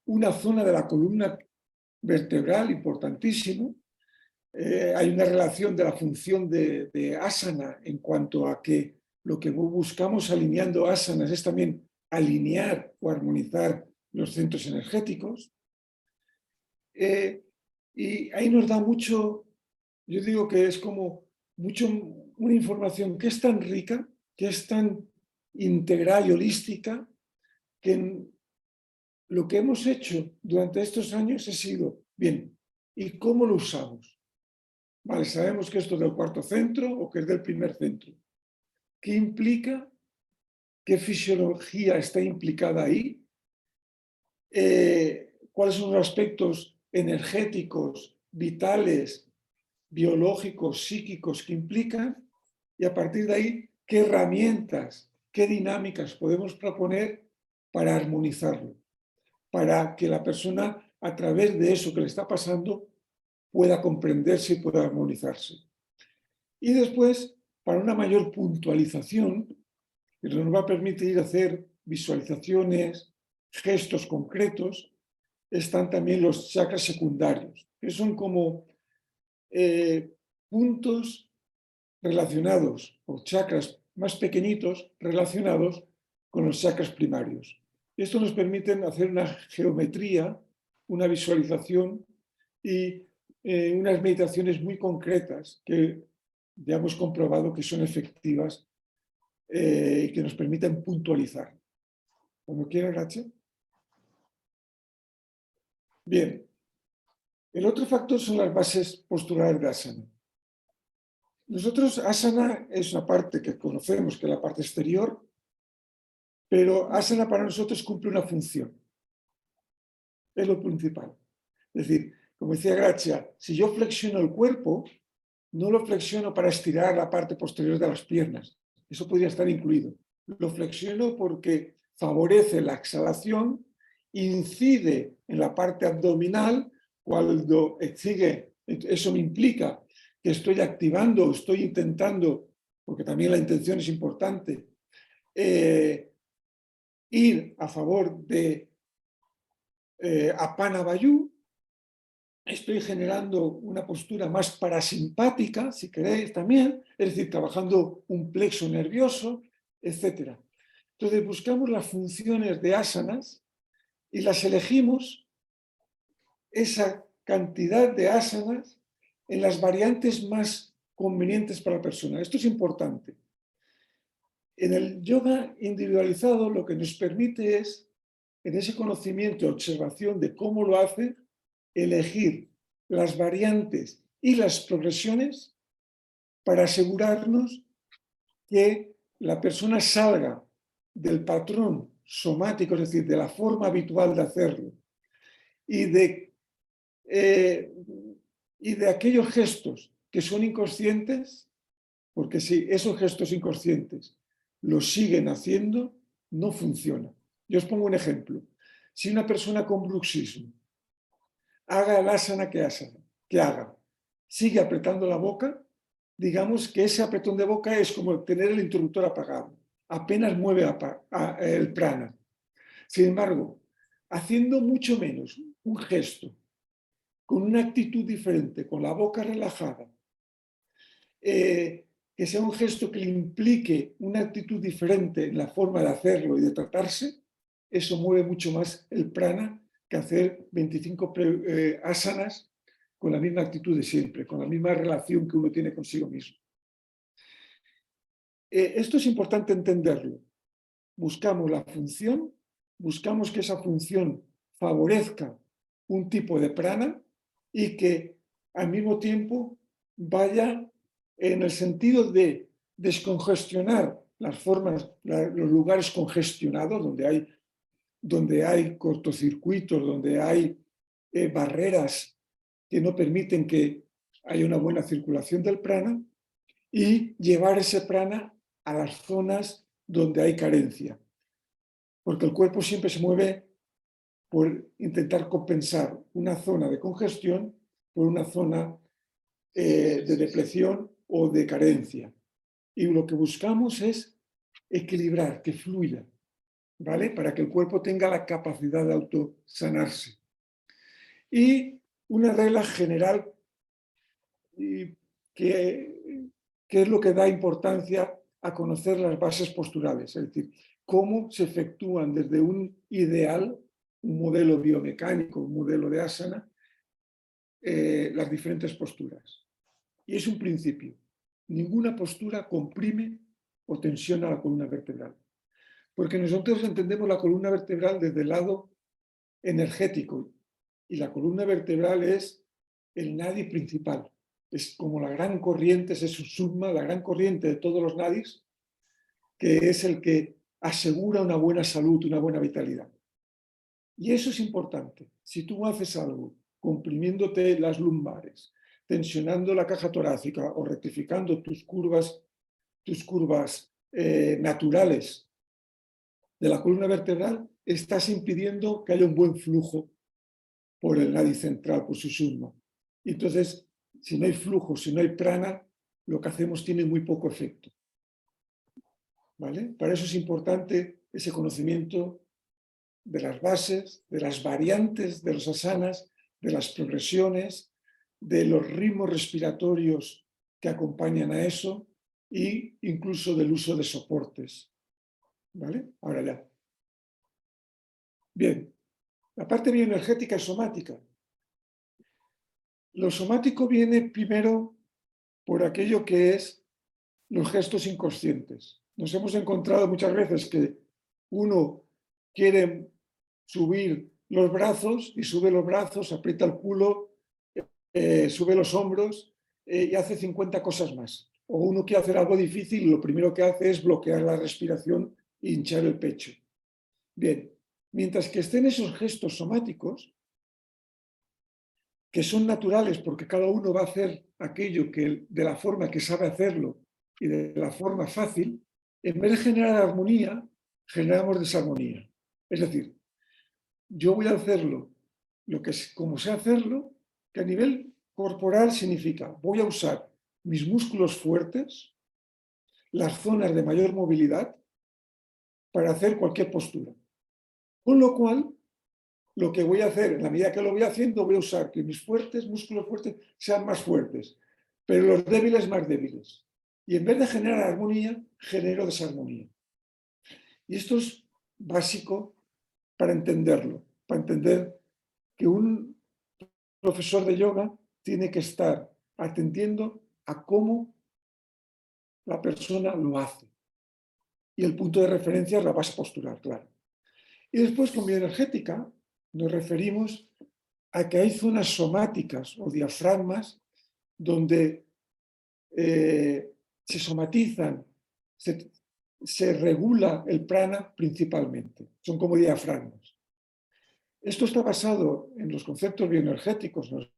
una zona de la columna vertebral importantísimo. Hay una relación de la función de asana en cuanto a que lo que buscamos alineando asanas es también alinear o armonizar los centros energéticos. Y ahí nos da mucho, yo digo que es como una información que es tan rica, que es tan integral y holística, que lo que hemos hecho durante estos años ha sido, bien, ¿y cómo lo usamos? Vale, sabemos que esto es del cuarto centro o que es del primer centro. ¿Qué implica? ¿Qué fisiología está implicada ahí? ¿Cuáles son los aspectos energéticos, vitales, biológicos, psíquicos que implican? Y a partir de ahí, ¿qué herramientas, qué dinámicas podemos proponer para armonizarlo? Para que la persona, a través de eso que le está pasando, pueda comprenderse y pueda armonizarse. Y después, para una mayor puntualización, que nos va a permitir hacer visualizaciones, gestos concretos, están también los chakras secundarios, que son como puntos relacionados, o chakras más pequeñitos relacionados con los chakras primarios. Esto nos permite hacer una geometría, una visualización y unas meditaciones muy concretas que ya hemos comprobado que son efectivas y que nos permiten puntualizar. Como quiera, Racha. Bien. El otro factor son las bases posturales de asana. Nosotros, asana es una parte que conocemos, que es la parte exterior, pero asana para nosotros cumple una función. Es lo principal. Es decir, como decía Gracia, si yo flexiono el cuerpo, no lo flexiono para estirar la parte posterior de las piernas. Eso podría estar incluido. Lo flexiono porque favorece la exhalación, incide en la parte abdominal cuando sigue. Eso me implica que estoy activando, estoy intentando, porque también la intención es importante, ir a favor de Apana Vayu. Estoy generando una postura más parasimpática, si queréis también, es decir, trabajando un plexo nervioso, etc. Entonces buscamos las funciones de asanas y las elegimos, esa cantidad de asanas, en las variantes más convenientes para la persona. Esto es importante. En el yoga individualizado lo que nos permite es, en ese conocimiento y observación de cómo lo hace, elegir las variantes y las progresiones para asegurarnos que la persona salga del patrón somático, es decir, de la forma habitual de hacerlo, y de aquellos gestos que son inconscientes, porque si esos gestos inconscientes los siguen haciendo, no funciona. Yo os pongo un ejemplo. Si una persona con bruxismo haga el asana que haga, sigue apretando la boca, digamos que ese apretón de boca es como tener el interruptor apagado. Apenas mueve el prana. Sin embargo, haciendo mucho menos un gesto, con una actitud diferente, con la boca relajada, que sea un gesto que le implique una actitud diferente en la forma de hacerlo y de tratarse, eso mueve mucho más el prana que hacer 25 asanas con la misma actitud de siempre, con la misma relación que uno tiene consigo mismo. Esto es importante entenderlo. Buscamos la función, buscamos que esa función favorezca un tipo de prana y que al mismo tiempo vaya en el sentido de descongestionar las formas, los lugares congestionados, donde hay cortocircuitos, donde hay barreras que no permiten que haya una buena circulación del prana, y llevar ese prana a las zonas donde hay carencia. Porque el cuerpo siempre se mueve por intentar compensar una zona de congestión por una zona de depleción o de carencia. Y lo que buscamos es equilibrar, que fluya, ¿vale? Para que el cuerpo tenga la capacidad de autosanarse. Y una regla general que es lo que da importancia a conocer las bases posturales, es decir, cómo se efectúan desde un ideal, un modelo biomecánico, un modelo de asana, las diferentes posturas. Y es un principio. Ninguna postura comprime o tensiona la columna vertebral. Porque nosotros entendemos la columna vertebral desde el lado energético y la columna vertebral es el nadi principal. Es como la gran corriente, es su summa, la gran corriente de todos los nadis, que es el que asegura una buena salud, una buena vitalidad. Y eso es importante. Si tú haces algo comprimiéndote las lumbares, tensionando la caja torácica o rectificando tus curvas naturales de la columna vertebral, estás impidiendo que haya un buen flujo por el nadi central, por su summa. Entonces, si no hay flujo, si no hay prana, lo que hacemos tiene muy poco efecto. ¿Vale? Para eso es importante ese conocimiento de las bases, de las variantes de los asanas, de las progresiones, de los ritmos respiratorios que acompañan a eso e incluso del uso de soportes. ¿Vale? Ahora ya. Bien, la parte bioenergética es somática. Lo somático viene primero por aquello que es los gestos inconscientes. Nos hemos encontrado muchas veces que uno quiere subir los brazos y sube los brazos, aprieta el culo, sube los hombros y hace 50 cosas más. O uno quiere hacer algo difícil y lo primero que hace es bloquear la respiración e hinchar el pecho. Bien, mientras que estén esos gestos somáticos, que son naturales porque cada uno va a hacer aquello que, de la forma que sabe hacerlo y de la forma fácil, en vez de generar armonía, generamos desarmonía. Es decir, yo voy a hacerlo como sé hacerlo, que a nivel corporal significa, voy a usar mis músculos fuertes, las zonas de mayor movilidad, para hacer cualquier postura. Con lo cual, lo que voy a hacer, en la medida que lo voy haciendo, voy a usar que mis músculos fuertes, sean más fuertes, pero los débiles más débiles. Y en vez de generar armonía, genero desarmonía. Y esto es básico para entenderlo, para entender que un profesor de yoga tiene que estar atendiendo a cómo la persona lo hace. Y el punto de referencia es la base postural, claro. Y después, con bioenergética, nos referimos a que hay zonas somáticas o diafragmas donde se somatizan, se regula el prana principalmente. Son como diafragmas. Esto está basado en los conceptos bioenergéticos, en los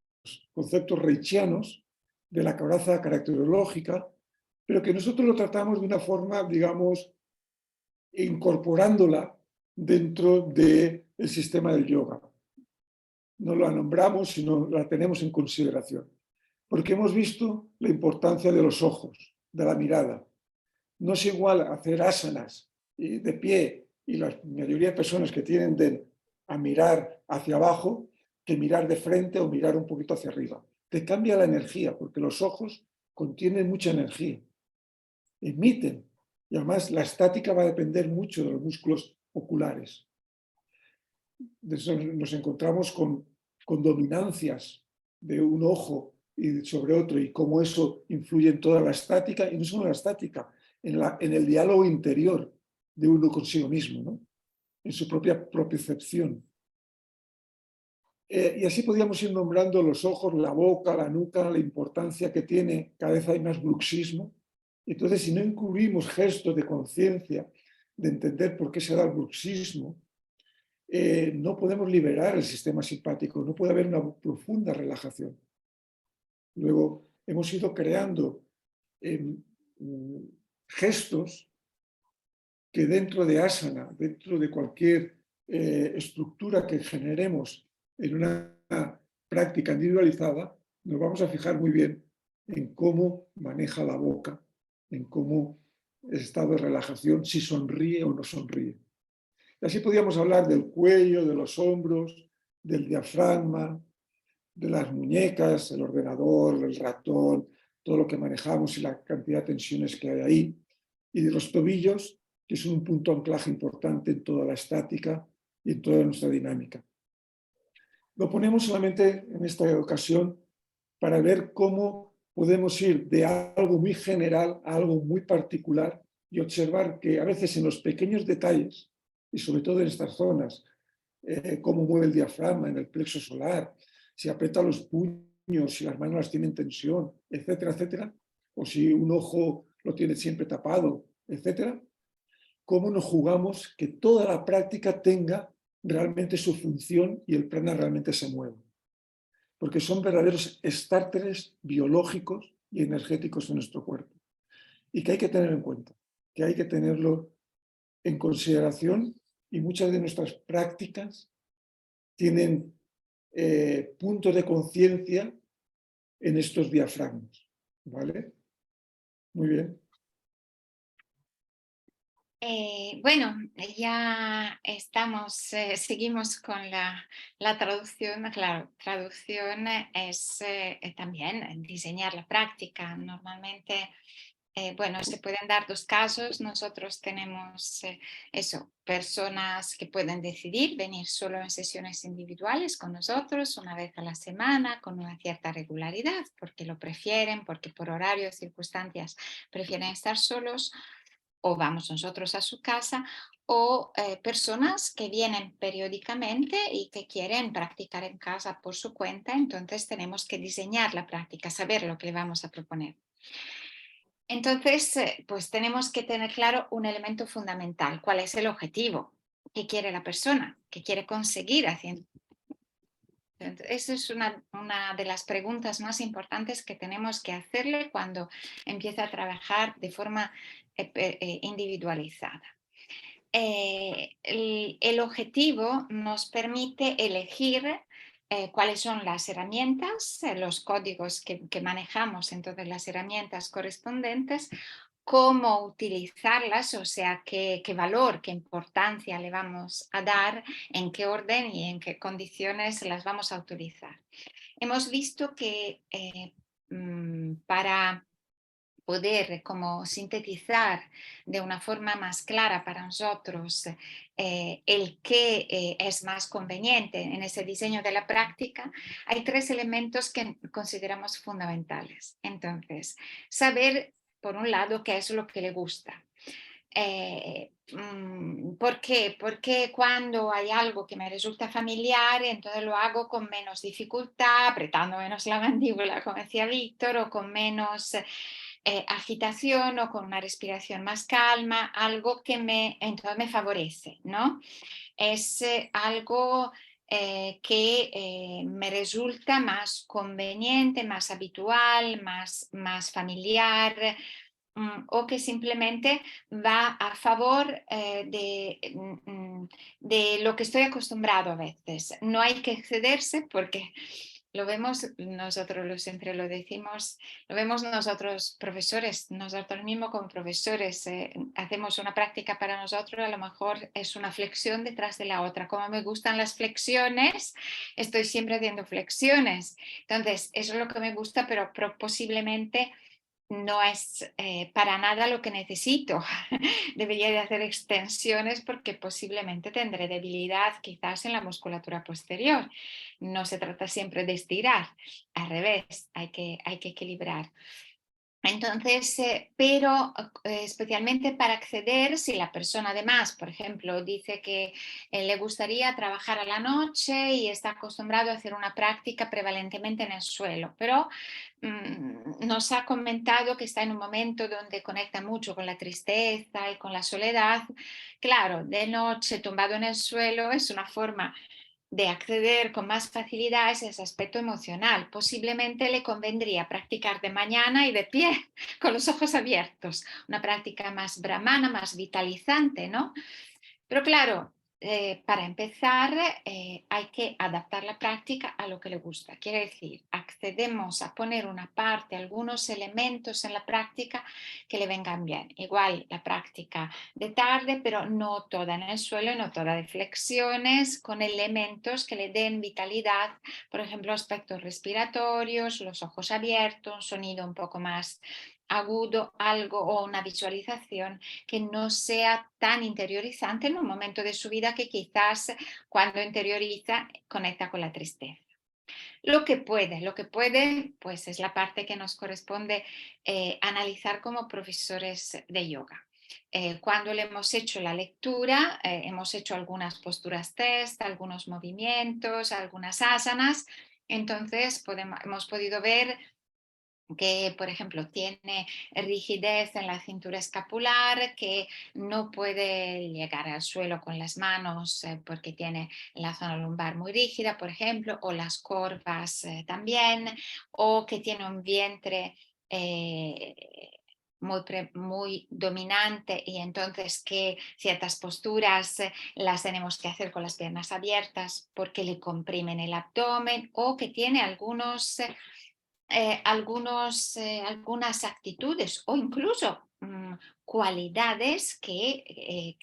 conceptos reichianos de la coraza caracterológica, pero que nosotros lo tratamos de una forma, digamos, incorporándola dentro del sistema del yoga. No la nombramos, sino la tenemos en consideración. Porque hemos visto la importancia de los ojos, de la mirada. No es igual hacer asanas de pie y la mayoría de personas que tienden a mirar hacia abajo que mirar de frente o mirar un poquito hacia arriba. Te cambia la energía porque los ojos contienen mucha energía, emiten. Y además la estática va a depender mucho de los músculos oculares. Nos encontramos con dominancias de un ojo y sobre otro y cómo eso influye en toda la estática, y no solo en la estática, en el diálogo interior de uno consigo mismo, ¿no? En su propia propiocepción. Y así podríamos ir nombrando los ojos, la boca, la nuca, la importancia que tiene. Cada vez hay más bruxismo. Entonces, si no incluimos gestos de conciencia, de entender por qué se da el bruxismo, no podemos liberar el sistema simpático, no puede haber una profunda relajación. Luego, hemos ido creando gestos que dentro de asana, dentro de cualquier estructura que generemos en una práctica individualizada, nos vamos a fijar muy bien en cómo maneja la boca, en cómo el estado de relajación, si sonríe o no sonríe. Y así podríamos hablar del cuello, de los hombros, del diafragma, de las muñecas, el ordenador, el ratón, todo lo que manejamos y la cantidad de tensiones que hay ahí, y de los tobillos, que es un punto de anclaje importante en toda la estática y en toda nuestra dinámica. Lo ponemos solamente en esta ocasión para ver cómo podemos ir de algo muy general a algo muy particular y observar que a veces en los pequeños detalles, y sobre todo en estas zonas, cómo mueve el diafragma en el plexo solar, si aprieta los puños, si las manos las tienen en tensión, etcétera, etcétera, o si un ojo lo tiene siempre tapado, etcétera, cómo nos jugamos que toda la práctica tenga realmente su función y el prana realmente se mueva. Porque son verdaderos estárteres biológicos y energéticos en nuestro cuerpo. Y que hay que tener en cuenta, que hay que tenerlo en consideración, y muchas de nuestras prácticas tienen puntos de conciencia en estos diafragmas. ¿Vale? Muy bien. Bueno, ya estamos, seguimos con la traducción. Claro, traducción es también diseñar la práctica. Normalmente, bueno, se pueden dar dos casos. Nosotros tenemos eso, personas que pueden decidir venir solo en sesiones individuales con nosotros una vez a la semana, con una cierta regularidad, porque lo prefieren, porque por horarios, circunstancias prefieren estar solos, o vamos nosotros a su casa, o personas que vienen periódicamente y que quieren practicar en casa por su cuenta. Entonces tenemos que diseñar la práctica, saber lo que le vamos a proponer. Entonces, pues tenemos que tener claro un elemento fundamental: cuál es el objetivo, qué quiere la persona, qué quiere conseguir haciendo. Esa es una de las preguntas más importantes que tenemos que hacerle cuando empieza a trabajar de forma individualizada. El objetivo nos permite elegir cuáles son las herramientas, los códigos que manejamos, entonces las herramientas correspondientes, cómo utilizarlas, o sea, qué valor, qué importancia le vamos a dar, en qué orden y en qué condiciones las vamos a utilizar. Hemos visto que para poder como sintetizar de una forma más clara para nosotros el que es más conveniente en ese diseño de la práctica, hay tres elementos que consideramos fundamentales. Entonces, saber, por un lado, qué es lo que le gusta. ¿Por qué? Porque cuando hay algo que me resulta familiar, entonces lo hago con menos dificultad, apretando menos la mandíbula, como decía Víctor, o con menos agitación, o con una respiración más calma, algo que entonces me favorece, ¿no? Es algo que me resulta más conveniente, más habitual, más familiar, o que simplemente va a favor de lo que estoy acostumbrado a veces. No hay que excederse, porque lo vemos nosotros, siempre lo decimos, lo vemos nosotros profesores, nosotros mismos como profesores, hacemos una práctica para nosotros, a lo mejor es una flexión detrás de la otra. Como me gustan las flexiones, estoy siempre haciendo flexiones. Entonces, eso es lo que me gusta, pero posiblemente no es para nada lo que necesito. Debería de hacer extensiones porque posiblemente tendré debilidad quizás en la musculatura posterior. No se trata siempre de estirar, al revés, hay que equilibrar. Entonces, pero especialmente para acceder, si la persona además, por ejemplo, dice que le gustaría trabajar a la noche y está acostumbrado a hacer una práctica prevalentemente en el suelo, pero nos ha comentado que está en un momento donde conecta mucho con la tristeza y con la soledad. Claro, de noche tumbado en el suelo es una forma de acceder con más facilidad a ese aspecto emocional. Posiblemente le convendría practicar de mañana y de pie, con los ojos abiertos, una práctica más brahmana, más vitalizante, ¿no? Pero claro, para empezar hay que adaptar la práctica a lo que le gusta. Quiere decir, accedemos a poner una parte, algunos elementos en la práctica que le vengan bien. Igual la práctica de tarde, pero no toda en el suelo, no toda de flexiones, con elementos que le den vitalidad, por ejemplo, aspectos respiratorios, los ojos abiertos, un sonido un poco más agudo, algo o una visualización que no sea tan interiorizante en un momento de su vida que quizás cuando interioriza conecta con la tristeza. Lo que puede, pues es la parte que nos corresponde analizar como profesores de yoga. Cuando le hemos hecho la lectura, hemos hecho algunas posturas test, algunos movimientos, algunas asanas, entonces hemos podido ver que, por ejemplo, tiene rigidez en la cintura escapular, que no puede llegar al suelo con las manos porque tiene la zona lumbar muy rígida, por ejemplo, o las corvas también, o que tiene un vientre eh, muy dominante y entonces que ciertas posturas las tenemos que hacer con las piernas abiertas porque le comprimen el abdomen o que tiene algunas actitudes o incluso cualidades que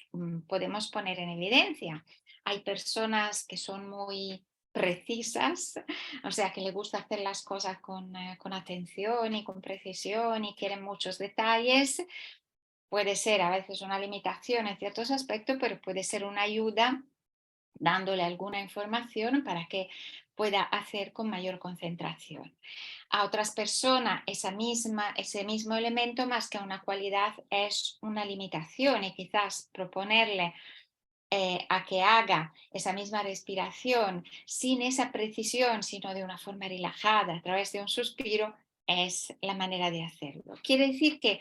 podemos poner en evidencia. Hay personas que son muy precisas, o sea, que le gusta hacer las cosas con atención y con precisión y quieren muchos detalles. Puede ser a veces una limitación en ciertos aspectos, pero puede ser una ayuda dándole alguna información para que pueda hacer con mayor concentración. A otras personas ese mismo elemento más que una cualidad es una limitación y quizás proponerle a que haga esa misma respiración sin esa precisión, sino de una forma relajada a través de un suspiro, es la manera de hacerlo. Quiere decir que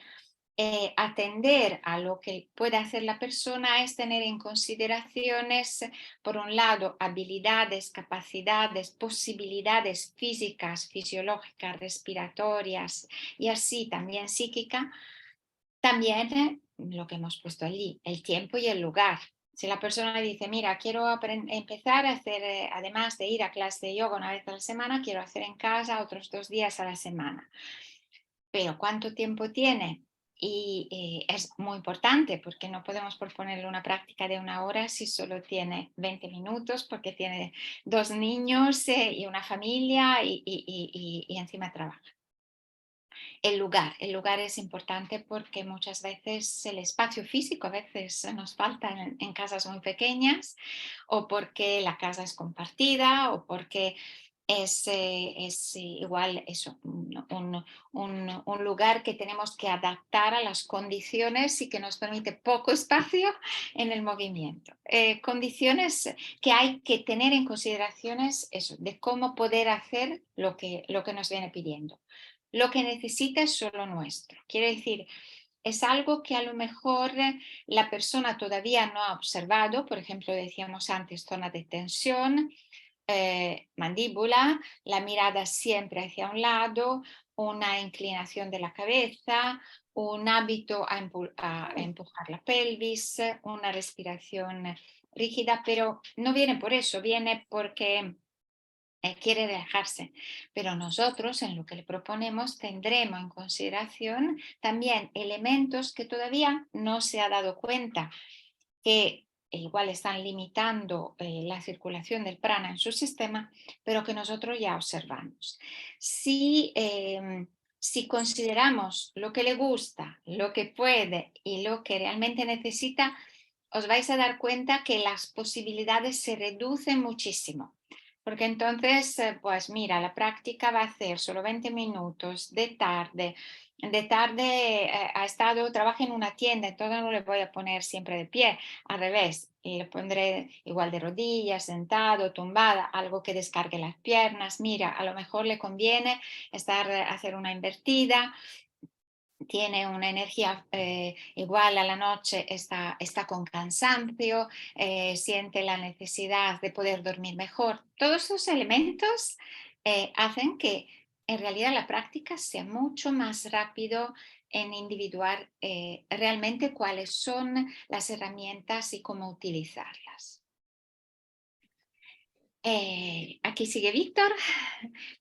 atender a lo que puede hacer la persona es tener en consideraciones, por un lado, habilidades, capacidades, posibilidades físicas, fisiológicas, respiratorias y así también psíquica, también lo que hemos puesto allí, el tiempo y el lugar. Si la persona dice, mira, quiero empezar a hacer, además de ir a clase de yoga una vez a la semana, quiero hacer en casa otros 2 días a la semana, pero ¿cuánto tiempo tiene? Y es muy importante porque no podemos proponerle una práctica de 1 hora si solo tiene 20 minutos porque tiene 2 niños y una familia y encima trabaja. El lugar es importante porque muchas veces el espacio físico a veces nos falta en casas muy pequeñas o porque la casa es compartida o porque es igual eso, un lugar que tenemos que adaptar a las condiciones y que nos permite poco espacio en el movimiento. Condiciones que hay que tener en consideraciones eso, de cómo poder hacer lo que nos viene pidiendo. Lo que necesita es solo nuestro. Quiere decir, es algo que a lo mejor la persona todavía no ha observado, por ejemplo, decíamos antes, zona de tensión, mandíbula, la mirada siempre hacia un lado, una inclinación de la cabeza, un hábito a empujar la pelvis, una respiración rígida, pero no viene por eso, viene porque quiere relajarse, pero nosotros en lo que le proponemos tendremos en consideración también elementos que todavía no se ha dado cuenta que igual están limitando la circulación del prana en su sistema, pero que nosotros ya observamos. Si consideramos lo que le gusta, lo que puede y lo que realmente necesita, os vais a dar cuenta que las posibilidades se reducen muchísimo. Porque entonces, pues mira, la práctica va a ser solo 20 minutos de tarde de tarde ha estado, trabaja en una tienda, entonces no le voy a poner siempre de pie, al revés, le pondré igual de rodillas, sentado, tumbada, algo que descargue las piernas. Mira, a lo mejor le conviene hacer una invertida, tiene una energía igual a la noche, está con cansancio, siente la necesidad de poder dormir mejor. Todos esos elementos hacen que en realidad la práctica sea mucho más rápido en individuar realmente cuáles son las herramientas y cómo utilizarlas. Aquí sigue Víctor,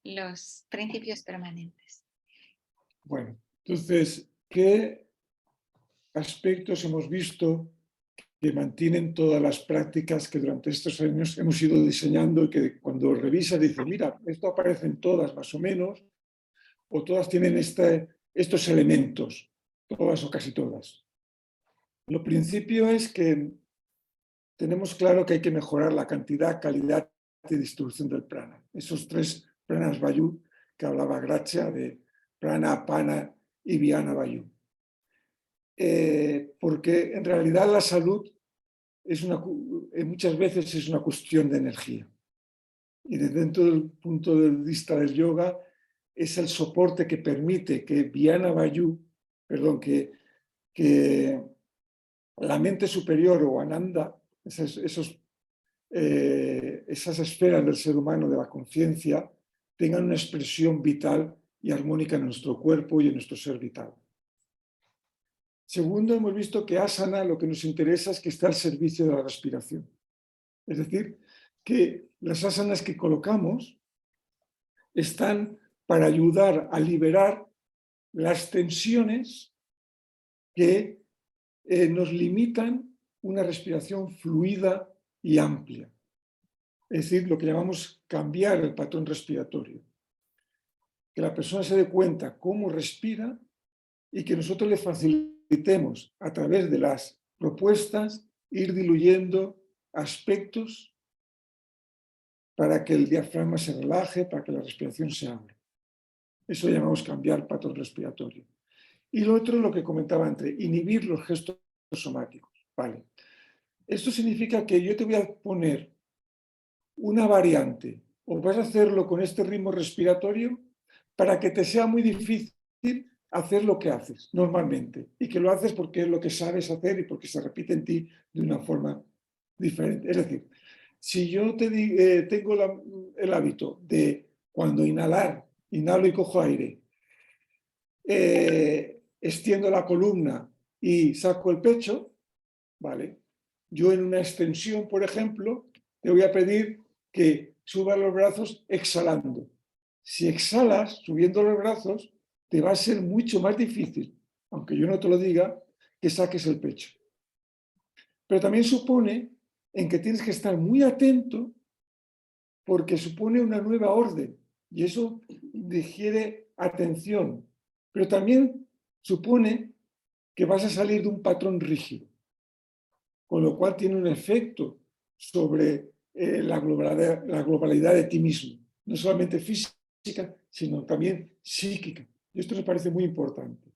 los principios permanentes. Bueno, entonces, ¿qué aspectos hemos visto que mantienen todas las prácticas que durante estos años hemos ido diseñando y que cuando revisas dices, mira, esto aparecen todas más o menos, o todas tienen estos elementos, todas o casi todas? Lo principio es que tenemos claro que hay que mejorar la cantidad, calidad y distribución del prana. Esos 3 pranas vayu que hablaba Gracia de prana, pana y viana vayu. Porque en realidad la salud muchas veces es una cuestión de energía. Y desde dentro del punto de vista del yoga es el soporte que permite que viana vayu, perdón, que la mente superior o ananda, esas esferas del ser humano, de la conciencia, tengan una expresión vital y armónica en nuestro cuerpo y en nuestro ser vital. Segundo, hemos visto que asana lo que nos interesa es que está al servicio de la respiración. Es decir, que las asanas que colocamos están para ayudar a liberar las tensiones que nos limitan una respiración fluida y amplia. Es decir, lo que llamamos cambiar el patrón respiratorio. Que la persona se dé cuenta cómo respira y que nosotros le facilitemos a través de las propuestas ir diluyendo aspectos para que el diafragma se relaje, para que la respiración se abra. Eso llamamos cambiar patrón respiratorio. Y lo otro, lo que comentaba antes, inhibir los gestos somáticos. Vale. Esto significa que yo te voy a poner una variante, o vas a hacerlo con este ritmo respiratorio para que te sea muy difícil hacer lo que haces normalmente y que lo haces porque es lo que sabes hacer y porque se repite en ti de una forma diferente. Es decir, si yo tengo el hábito de cuando inhalo y cojo aire, extiendo la columna y saco el pecho, ¿vale? Yo en una extensión, por ejemplo, te voy a pedir que subas los brazos exhalando. Si exhalas subiendo los brazos, te va a ser mucho más difícil, aunque yo no te lo diga, que saques el pecho. Pero también supone en que tienes que estar muy atento porque supone una nueva orden y eso requiere atención. Pero también supone que vas a salir de un patrón rígido, con lo cual tiene un efecto sobre la globalidad de ti mismo, no solamente física, sino también psíquica. Y esto me parece muy importante.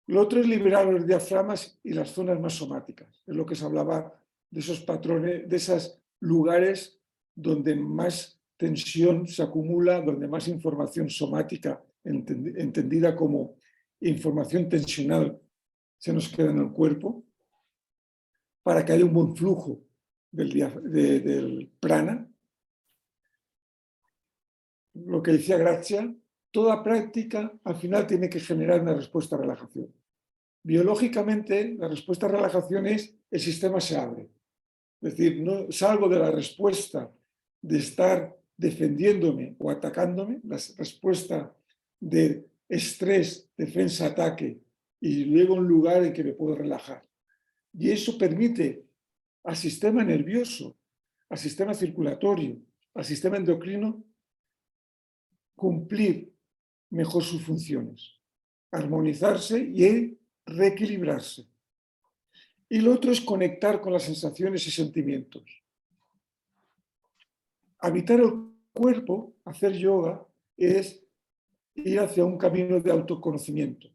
Lo otro es liberar los diafragmas y las zonas más somáticas. Es lo que se hablaba de esos patrones, de esos lugares donde más tensión se acumula, donde más información somática, entendida como información tensional, se nos queda en el cuerpo, para que haya un buen flujo del prana. Lo que decía Gracia, toda práctica al final tiene que generar una respuesta a relajación. Biológicamente, la respuesta a relajación es el sistema se abre. Es decir, no salgo de la respuesta de estar defendiéndome o atacándome, la respuesta de estrés, defensa, ataque, y luego un lugar en que me puedo relajar. Y eso permite al sistema nervioso, al sistema circulatorio, al sistema endocrino, cumplir mejor sus funciones, armonizarse y reequilibrarse. Y lo otro es conectar con las sensaciones y sentimientos. Habitar el cuerpo, hacer yoga, es ir hacia un camino de autoconocimiento.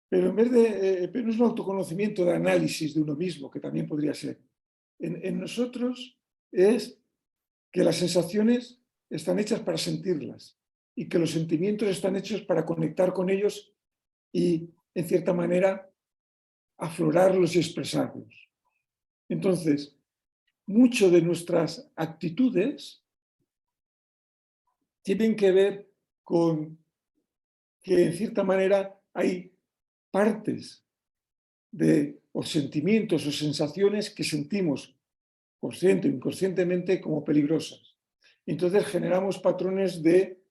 Pero en vez de, pero no es un autoconocimiento de análisis de uno mismo, que también podría ser. En nosotros es que las sensaciones están hechas para sentirlas y que los sentimientos están hechos para conectar con ellos y, en cierta manera, aflorarlos y expresarlos. Entonces, mucho de nuestras actitudes tienen que ver con que, en cierta manera, hay partes de o sentimientos o sensaciones que sentimos consciente o inconscientemente como peligrosas. Entonces generamos patrones de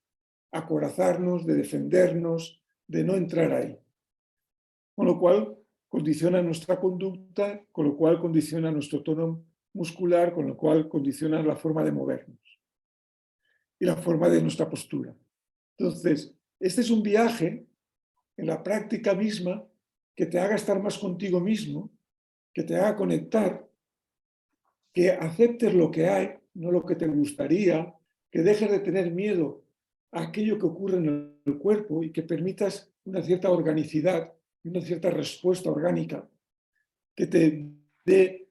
acorazarnos, de defendernos, de no entrar ahí. Con lo cual condiciona nuestra conducta, con lo cual condiciona nuestro tono muscular, con lo cual condiciona la forma de movernos y la forma de nuestra postura. Entonces, este es un viaje en la práctica misma que te haga estar más contigo mismo, que te haga conectar, que aceptes lo que hay, no lo que te gustaría, que dejes de tener miedo a aquello que ocurre en el cuerpo y que permitas una cierta organicidad, una cierta respuesta orgánica que te dé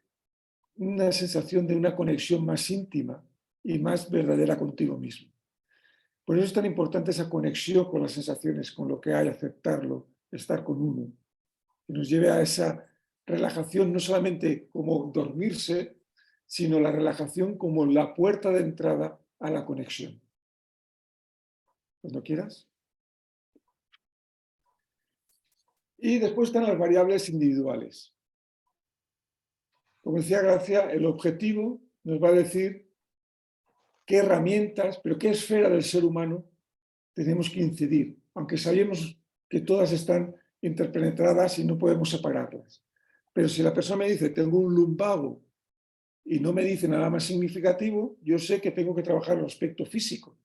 una sensación de una conexión más íntima y más verdadera contigo mismo. Por eso es tan importante esa conexión con las sensaciones, con lo que hay, aceptarlo, estar con uno, que nos lleve a esa relajación, no solamente como dormirse, sino la relajación como la puerta de entrada a la conexión. Cuando quieras. Y después están las variables individuales. Como decía Gracia, el objetivo nos va a decir qué herramientas, pero qué esfera del ser humano tenemos que incidir, aunque sabemos que todas están interpenetradas y no podemos separarlas. Pero si la persona me dice, tengo un lumbago y no me dice nada más significativo, yo sé que tengo que trabajar el aspecto físico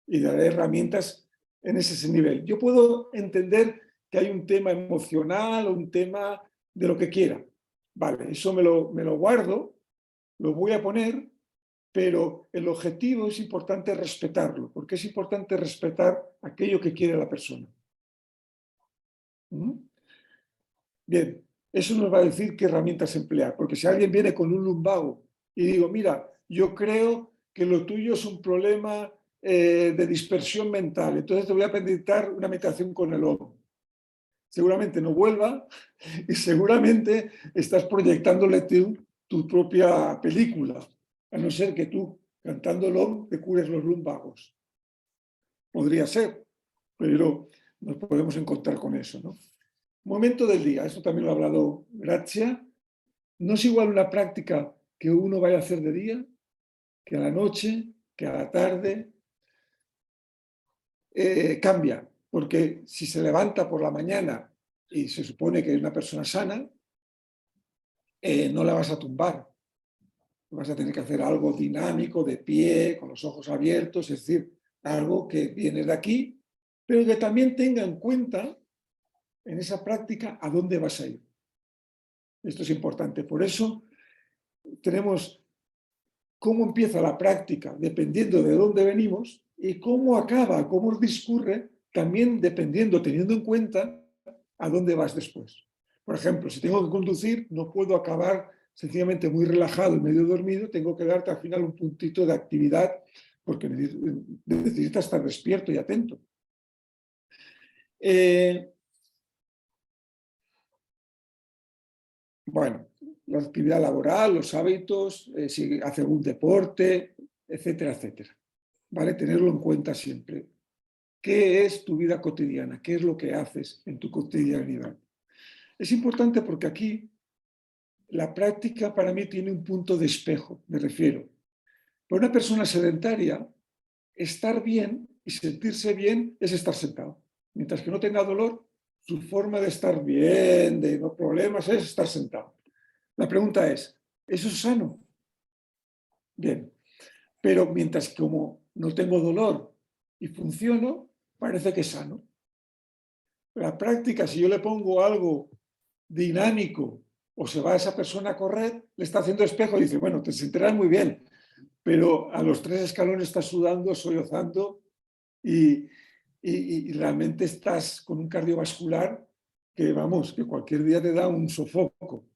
y daré herramientas en ese nivel. Yo puedo entender que hay un tema emocional o un tema de lo que quiera. Vale, eso me lo guardo, lo voy a poner, pero el objetivo es importante respetarlo, porque es importante respetar aquello que quiere la persona. ¿Mm? Bien, eso nos va a decir qué herramientas emplear, porque si alguien viene con un lumbago y digo, mira, yo creo que lo tuyo es un problema de dispersión mental, entonces te voy a pedir una meditación con el OM. Seguramente no vuelva y seguramente estás proyectándole tu propia película, a no ser que tú, cantando el OM, te cures los lumbagos. Podría ser, pero nos podemos encontrar con eso, ¿no? Momento del día, eso también lo ha hablado Gracia. No es igual una práctica que uno vaya a hacer de día, que a la noche, que a la tarde. Cambia, porque si se levanta por la mañana y se supone que es una persona sana, no la vas a tumbar. Vas a tener que hacer algo dinámico, de pie, con los ojos abiertos, es decir, algo que viene de aquí, pero que también tenga en cuenta en esa práctica a dónde vas a ir. Esto es importante. Por eso tenemos cómo empieza la práctica dependiendo de dónde venimos y cómo acaba, cómo discurre también dependiendo, teniendo en cuenta a dónde vas después. Por ejemplo, si tengo que conducir, no puedo acabar sencillamente muy relajado y medio dormido, tengo que darte al final un puntito de actividad porque necesitas estar despierto y atento. Bueno, la actividad laboral, los hábitos, si hace algún deporte, etcétera, etcétera. ¿Vale? Tenerlo en cuenta siempre. ¿Qué es tu vida cotidiana? ¿Qué es lo que haces en tu cotidianidad? Es importante porque aquí la práctica para mí tiene un punto de espejo, me refiero. Para una persona sedentaria, estar bien y sentirse bien es estar sentado. Mientras que no tenga dolor, su forma de estar bien, de no problemas, es estar sentado. La pregunta es, ¿eso es sano? Bien, pero mientras como no tengo dolor y funciono, parece que es sano. La práctica, si yo le pongo algo dinámico o se va a esa persona a correr, le está haciendo espejo y dice, bueno, te sentirás muy bien, pero a los 3 escalones estás sudando, sollozando y y realmente estás con un cardiovascular que, vamos, que cualquier día te da un sofoco.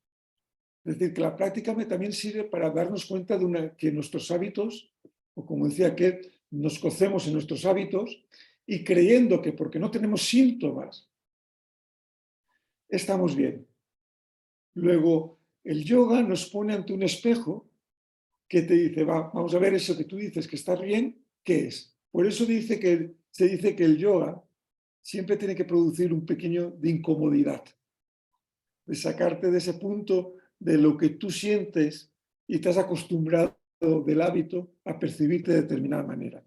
Es decir, que la práctica también sirve para darnos cuenta de que nuestros hábitos, o como decía que nos cocemos en nuestros hábitos y creyendo que porque no tenemos síntomas estamos bien. Luego, el yoga nos pone ante un espejo que te dice, vamos a ver eso que tú dices que estás bien, ¿qué es? Por eso se dice que el yoga siempre tiene que producir un pequeño de incomodidad, de sacarte de ese punto de lo que tú sientes y estás acostumbrado del hábito a percibirte de determinada manera.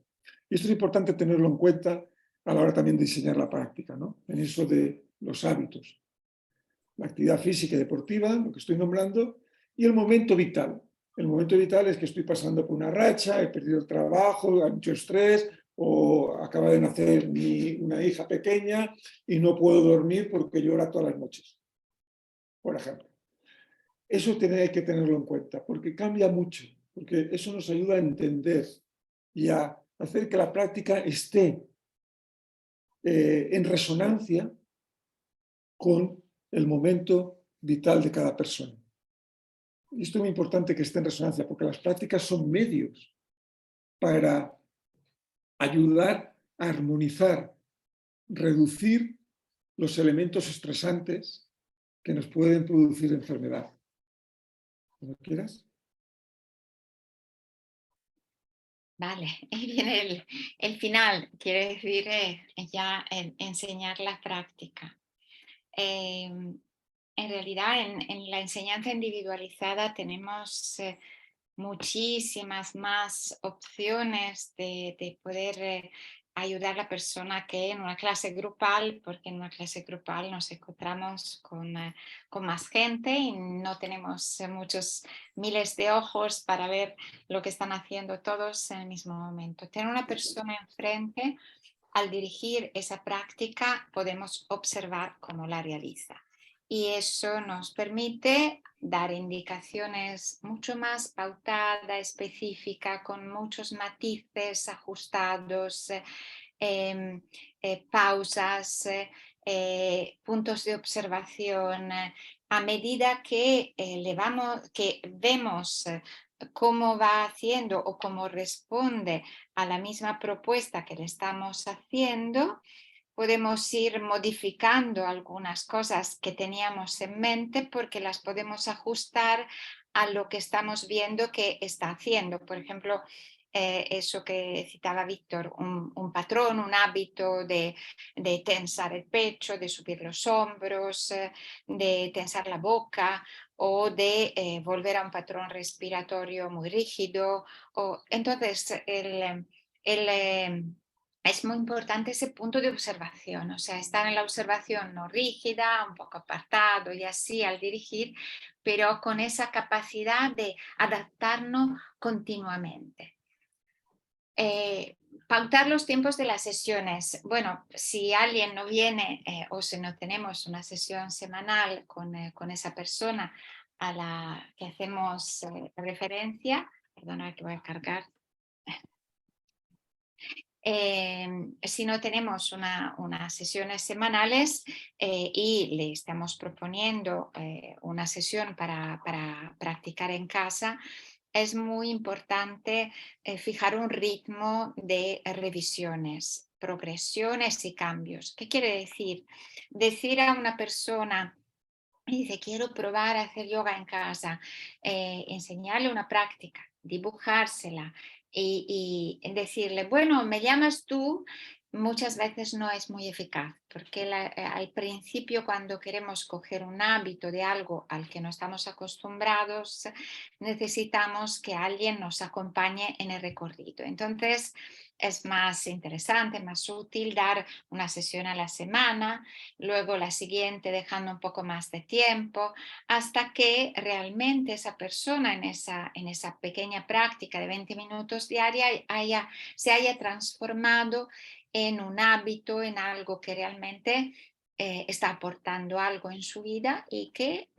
Y esto es importante tenerlo en cuenta a la hora también de diseñar la práctica, ¿no? En eso de los hábitos. La actividad física y deportiva, lo que estoy nombrando, y el momento vital. El momento vital es que estoy pasando por una racha, he perdido el trabajo, hay mucho estrés, o acaba de nacer una hija pequeña y no puedo dormir porque llora todas las noches, por ejemplo. Eso hay que tenerlo en cuenta, porque cambia mucho, porque eso nos ayuda a entender y a hacer que la práctica esté en resonancia con el momento vital de cada persona. Y esto es muy importante que esté en resonancia, porque las prácticas son medios para ayudar a armonizar, reducir los elementos estresantes que nos pueden producir enfermedad. Cuando quieras. Vale, ahí viene el final, quiere decir ya enseñar la práctica. En realidad, en la enseñanza individualizada tenemos muchísimas más opciones de poder ayudar a la persona que en una clase grupal, porque en una clase grupal nos encontramos con más gente y no tenemos muchos miles de ojos para ver lo que están haciendo todos en el mismo momento. Tener una persona enfrente, al dirigir esa práctica, podemos observar cómo la realiza. Y eso nos permite dar indicaciones mucho más pautada, específica, con muchos matices ajustados, pausas, puntos de observación, a medida que, que vemos cómo va haciendo o cómo responde a la misma propuesta que le estamos haciendo, podemos ir modificando algunas cosas que teníamos en mente porque las podemos ajustar a lo que estamos viendo que está haciendo. Por ejemplo, eso que citaba Víctor, un patrón, un hábito de tensar el pecho, de subir los hombros, de tensar la boca o de volver a un patrón respiratorio muy rígido. Entonces, es muy importante ese punto de observación, o sea, estar en la observación no rígida, un poco apartado y así al dirigir, pero con esa capacidad de adaptarnos continuamente. Pautar los tiempos de las sesiones. Bueno, si alguien no viene o si no tenemos una sesión semanal con esa persona a la que hacemos referencia, perdona que voy a cargar. Si no tenemos unas sesiones semanales y le estamos proponiendo una sesión para practicar en casa, es muy importante fijar un ritmo de revisiones, progresiones y cambios. ¿Qué quiere decir? Decir a una persona y dice, quiero probar a hacer yoga en casa, enseñarle una práctica, dibujársela y decirle, bueno, me llamas tú, muchas veces no es muy eficaz, porque al principio cuando queremos coger un hábito de algo al que no estamos acostumbrados, necesitamos que alguien nos acompañe en el recorrido. Entonces, es más interesante, más útil dar una sesión a la semana, luego la siguiente dejando un poco más de tiempo, hasta que realmente esa persona en esa pequeña práctica de 20 minutos diaria se haya transformado en un hábito, en algo que realmente está aportando algo en su vida y que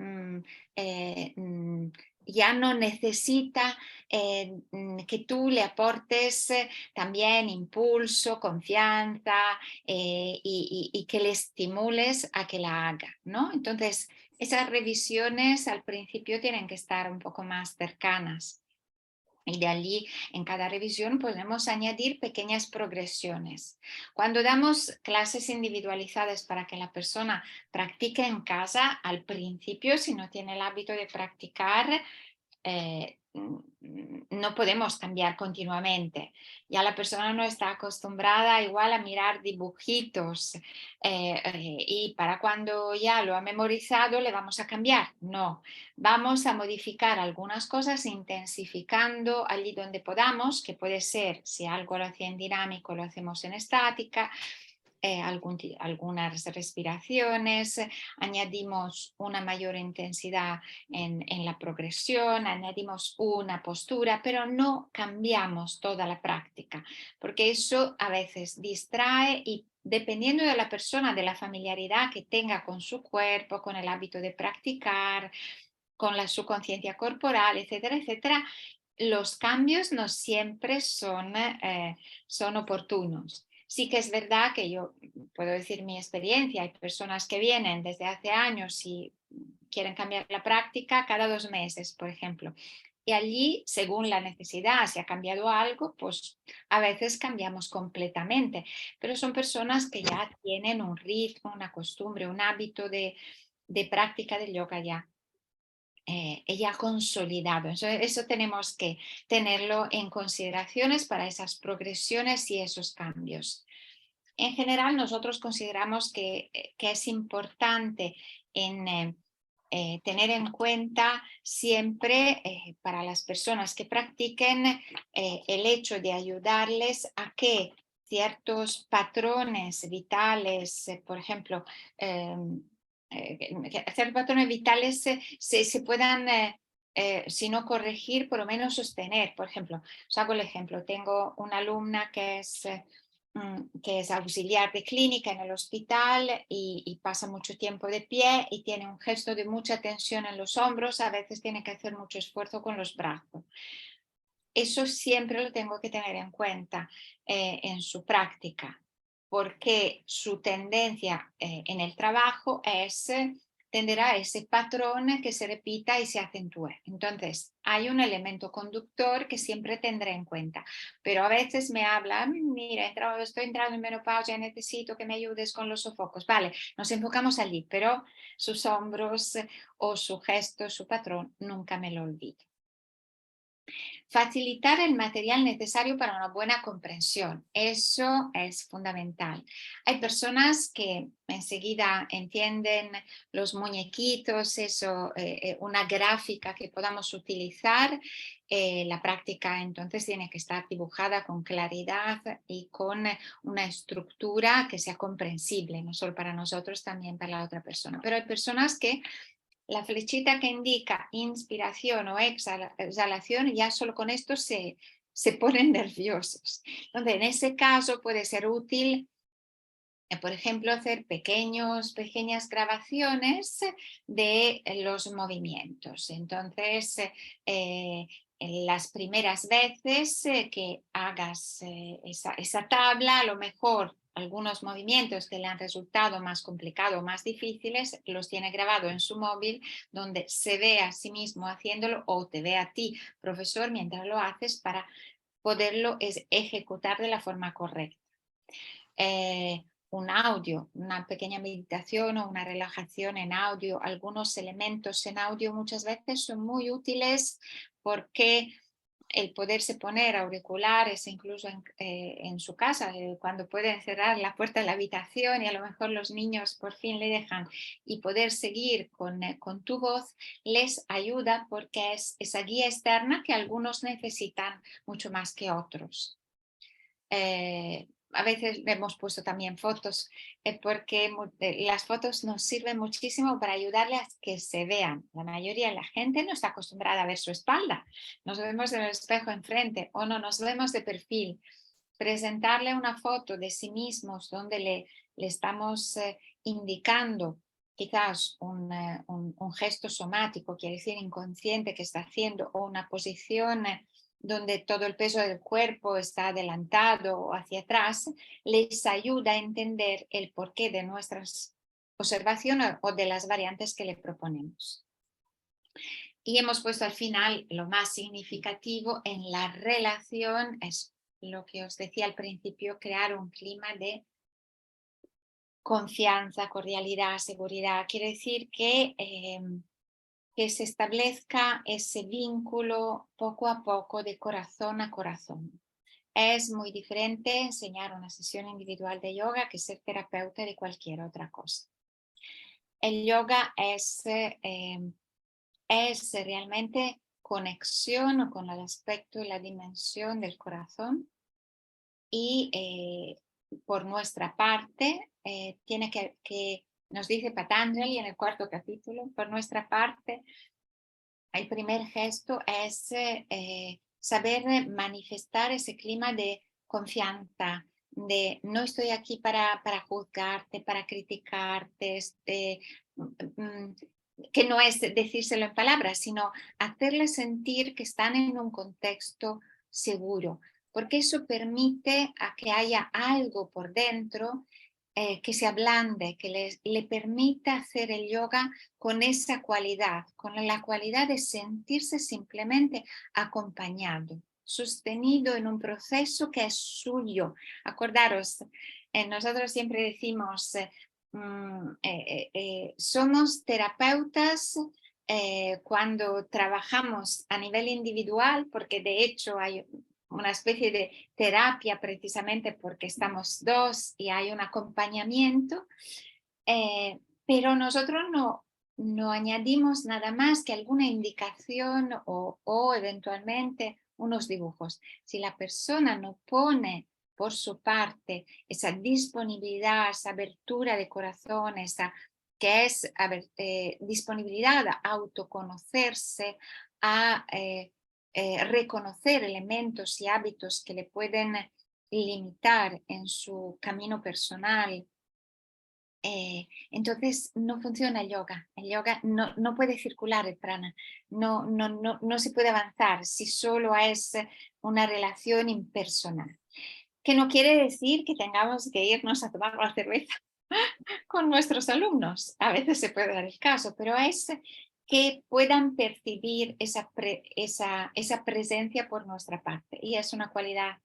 ya no necesita que tú le aportes también impulso, confianza y que le estimules a que la haga, ¿no? Entonces, esas revisiones al principio tienen que estar un poco más cercanas. Y de allí, en cada revisión, podemos añadir pequeñas progresiones. Cuando damos clases individualizadas para que la persona practique en casa, al principio, si no tiene el hábito de practicar, no podemos cambiar continuamente. Ya la persona no está acostumbrada igual a mirar dibujitos y para cuando ya lo ha memorizado le vamos a cambiar. No, vamos a modificar algunas cosas intensificando allí donde podamos, que puede ser, si algo lo hacía en dinámico, lo hacemos en estática, algunas respiraciones, añadimos una mayor intensidad en la progresión, añadimos una postura, pero no cambiamos toda la práctica, porque eso a veces distrae y dependiendo de la persona, de la familiaridad que tenga con su cuerpo, con el hábito de practicar, con su conciencia corporal, etcétera, etcétera, los cambios no siempre son oportunos. Sí que es verdad que yo puedo decir mi experiencia, hay personas que vienen desde hace años y quieren cambiar la práctica cada 2 meses, por ejemplo. Y allí, según la necesidad, si ha cambiado algo, pues a veces cambiamos completamente. Pero son personas que ya tienen un ritmo, una costumbre, un hábito de práctica del yoga ya consolidado. Eso tenemos que tenerlo en consideraciones para esas progresiones y esos cambios. En general, nosotros consideramos que es importante tener en cuenta siempre para las personas que practiquen el hecho de ayudarles a que ciertos patrones vitales, por ejemplo, que ciertos patrones vitales se puedan, si no corregir, por lo menos sostener. Por ejemplo, os hago el ejemplo, tengo una alumna que es auxiliar de clínica en el hospital y pasa mucho tiempo de pie y tiene un gesto de mucha tensión en los hombros, a veces tiene que hacer mucho esfuerzo con los brazos. Eso siempre lo tengo que tener en cuenta en su práctica, porque su tendencia en el trabajo es tender a ese patrón que se repita y se acentúe. Entonces, hay un elemento conductor que siempre tendré en cuenta, pero a veces me habla, mira, estoy entrando en menopausia, necesito que me ayudes con los sofocos. Vale, nos enfocamos allí, pero sus hombros o su gesto, su patrón, nunca me lo olvido. Facilitar el material necesario para una buena comprensión. Eso es fundamental. Hay personas que enseguida entienden los muñequitos, una gráfica que podamos utilizar. La práctica entonces tiene que estar dibujada con claridad y con una estructura que sea comprensible, no solo para nosotros, también para la otra persona. Pero hay personas que la flechita que indica inspiración o exhalación, ya solo con esto se ponen nerviosos. Entonces, en ese caso puede ser útil, por ejemplo, hacer pequeñas grabaciones de los movimientos. Entonces, en las primeras veces que hagas esa tabla, a lo mejor algunos movimientos que le han resultado más complicados o más difíciles, los tiene grabado en su móvil, donde se ve a sí mismo haciéndolo o te ve a ti, profesor, mientras lo haces para poderlo ejecutar de la forma correcta. Un audio, una pequeña meditación o una relajación en audio, algunos elementos en audio muchas veces son muy útiles porque el poderse poner auriculares incluso en su casa, cuando pueden cerrar la puerta de la habitación y a lo mejor los niños por fin le dejan y poder seguir con tu voz, les ayuda porque es esa guía externa que algunos necesitan mucho más que otros. A veces le hemos puesto también fotos porque las fotos nos sirven muchísimo para ayudarle a que se vean. La mayoría de la gente no está acostumbrada a ver su espalda. Nos vemos en el espejo enfrente o no nos vemos de perfil. Presentarle una foto de sí mismos donde le estamos indicando quizás un gesto somático, quiere decir inconsciente que está haciendo, o una posición donde todo el peso del cuerpo está adelantado o hacia atrás, les ayuda a entender el porqué de nuestras observaciones o de las variantes que le proponemos. Y hemos puesto al final lo más significativo en la relación, es lo que os decía al principio, crear un clima de confianza, cordialidad, seguridad. Quiere decir que se establezca ese vínculo poco a poco de corazón a corazón. Es muy diferente enseñar una sesión individual de yoga que ser terapeuta de cualquier otra cosa. El yoga es realmente conexión con el aspecto y la dimensión del corazón y por nuestra parte tiene que, nos dice Patanjali en el 4º capítulo, por nuestra parte el primer gesto es saber manifestar ese clima de confianza, de no estoy aquí para juzgarte, para criticarte, que no es decírselo en palabras, sino hacerles sentir que están en un contexto seguro, porque eso permite a que haya algo por dentro que se ablande, que le permita hacer el yoga con esa cualidad, con la cualidad de sentirse simplemente acompañado, sostenido en un proceso que es suyo. Acordaros, nosotros siempre decimos, somos terapeutas cuando trabajamos a nivel individual, porque de hecho hay una especie de terapia precisamente porque estamos dos y hay un acompañamiento, pero nosotros no añadimos nada más que alguna indicación o eventualmente unos dibujos. Si la persona no pone por su parte esa disponibilidad, esa abertura de corazón, esa que es disponibilidad a autoconocerse, a reconocer elementos y hábitos que le pueden limitar en su camino personal. Entonces no funciona el yoga. El yoga no puede circular el prana, no se puede avanzar si solo es una relación impersonal. Que no quiere decir que tengamos que irnos a tomar la cerveza con nuestros alumnos. A veces se puede dar el caso, pero es que puedan percibir esa presencia por nuestra parte. Y es una cualidad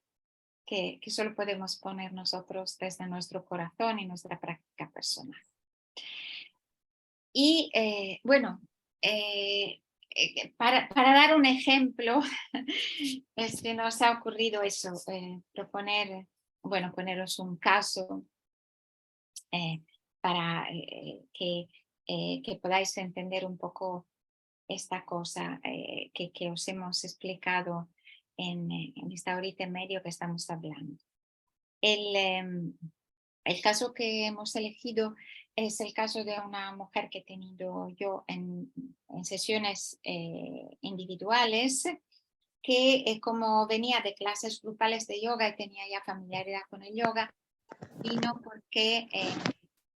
que solo podemos poner nosotros desde nuestro corazón y nuestra práctica personal. Y bueno, para dar un ejemplo, es que nos ha ocurrido eso, poneros un caso para que podáis entender un poco esta cosa que os hemos explicado en esta horita y medio que estamos hablando. El caso que hemos elegido es el caso de una mujer que he tenido yo en sesiones individuales, que como venía de clases grupales de yoga y tenía ya familiaridad con el yoga, vino porque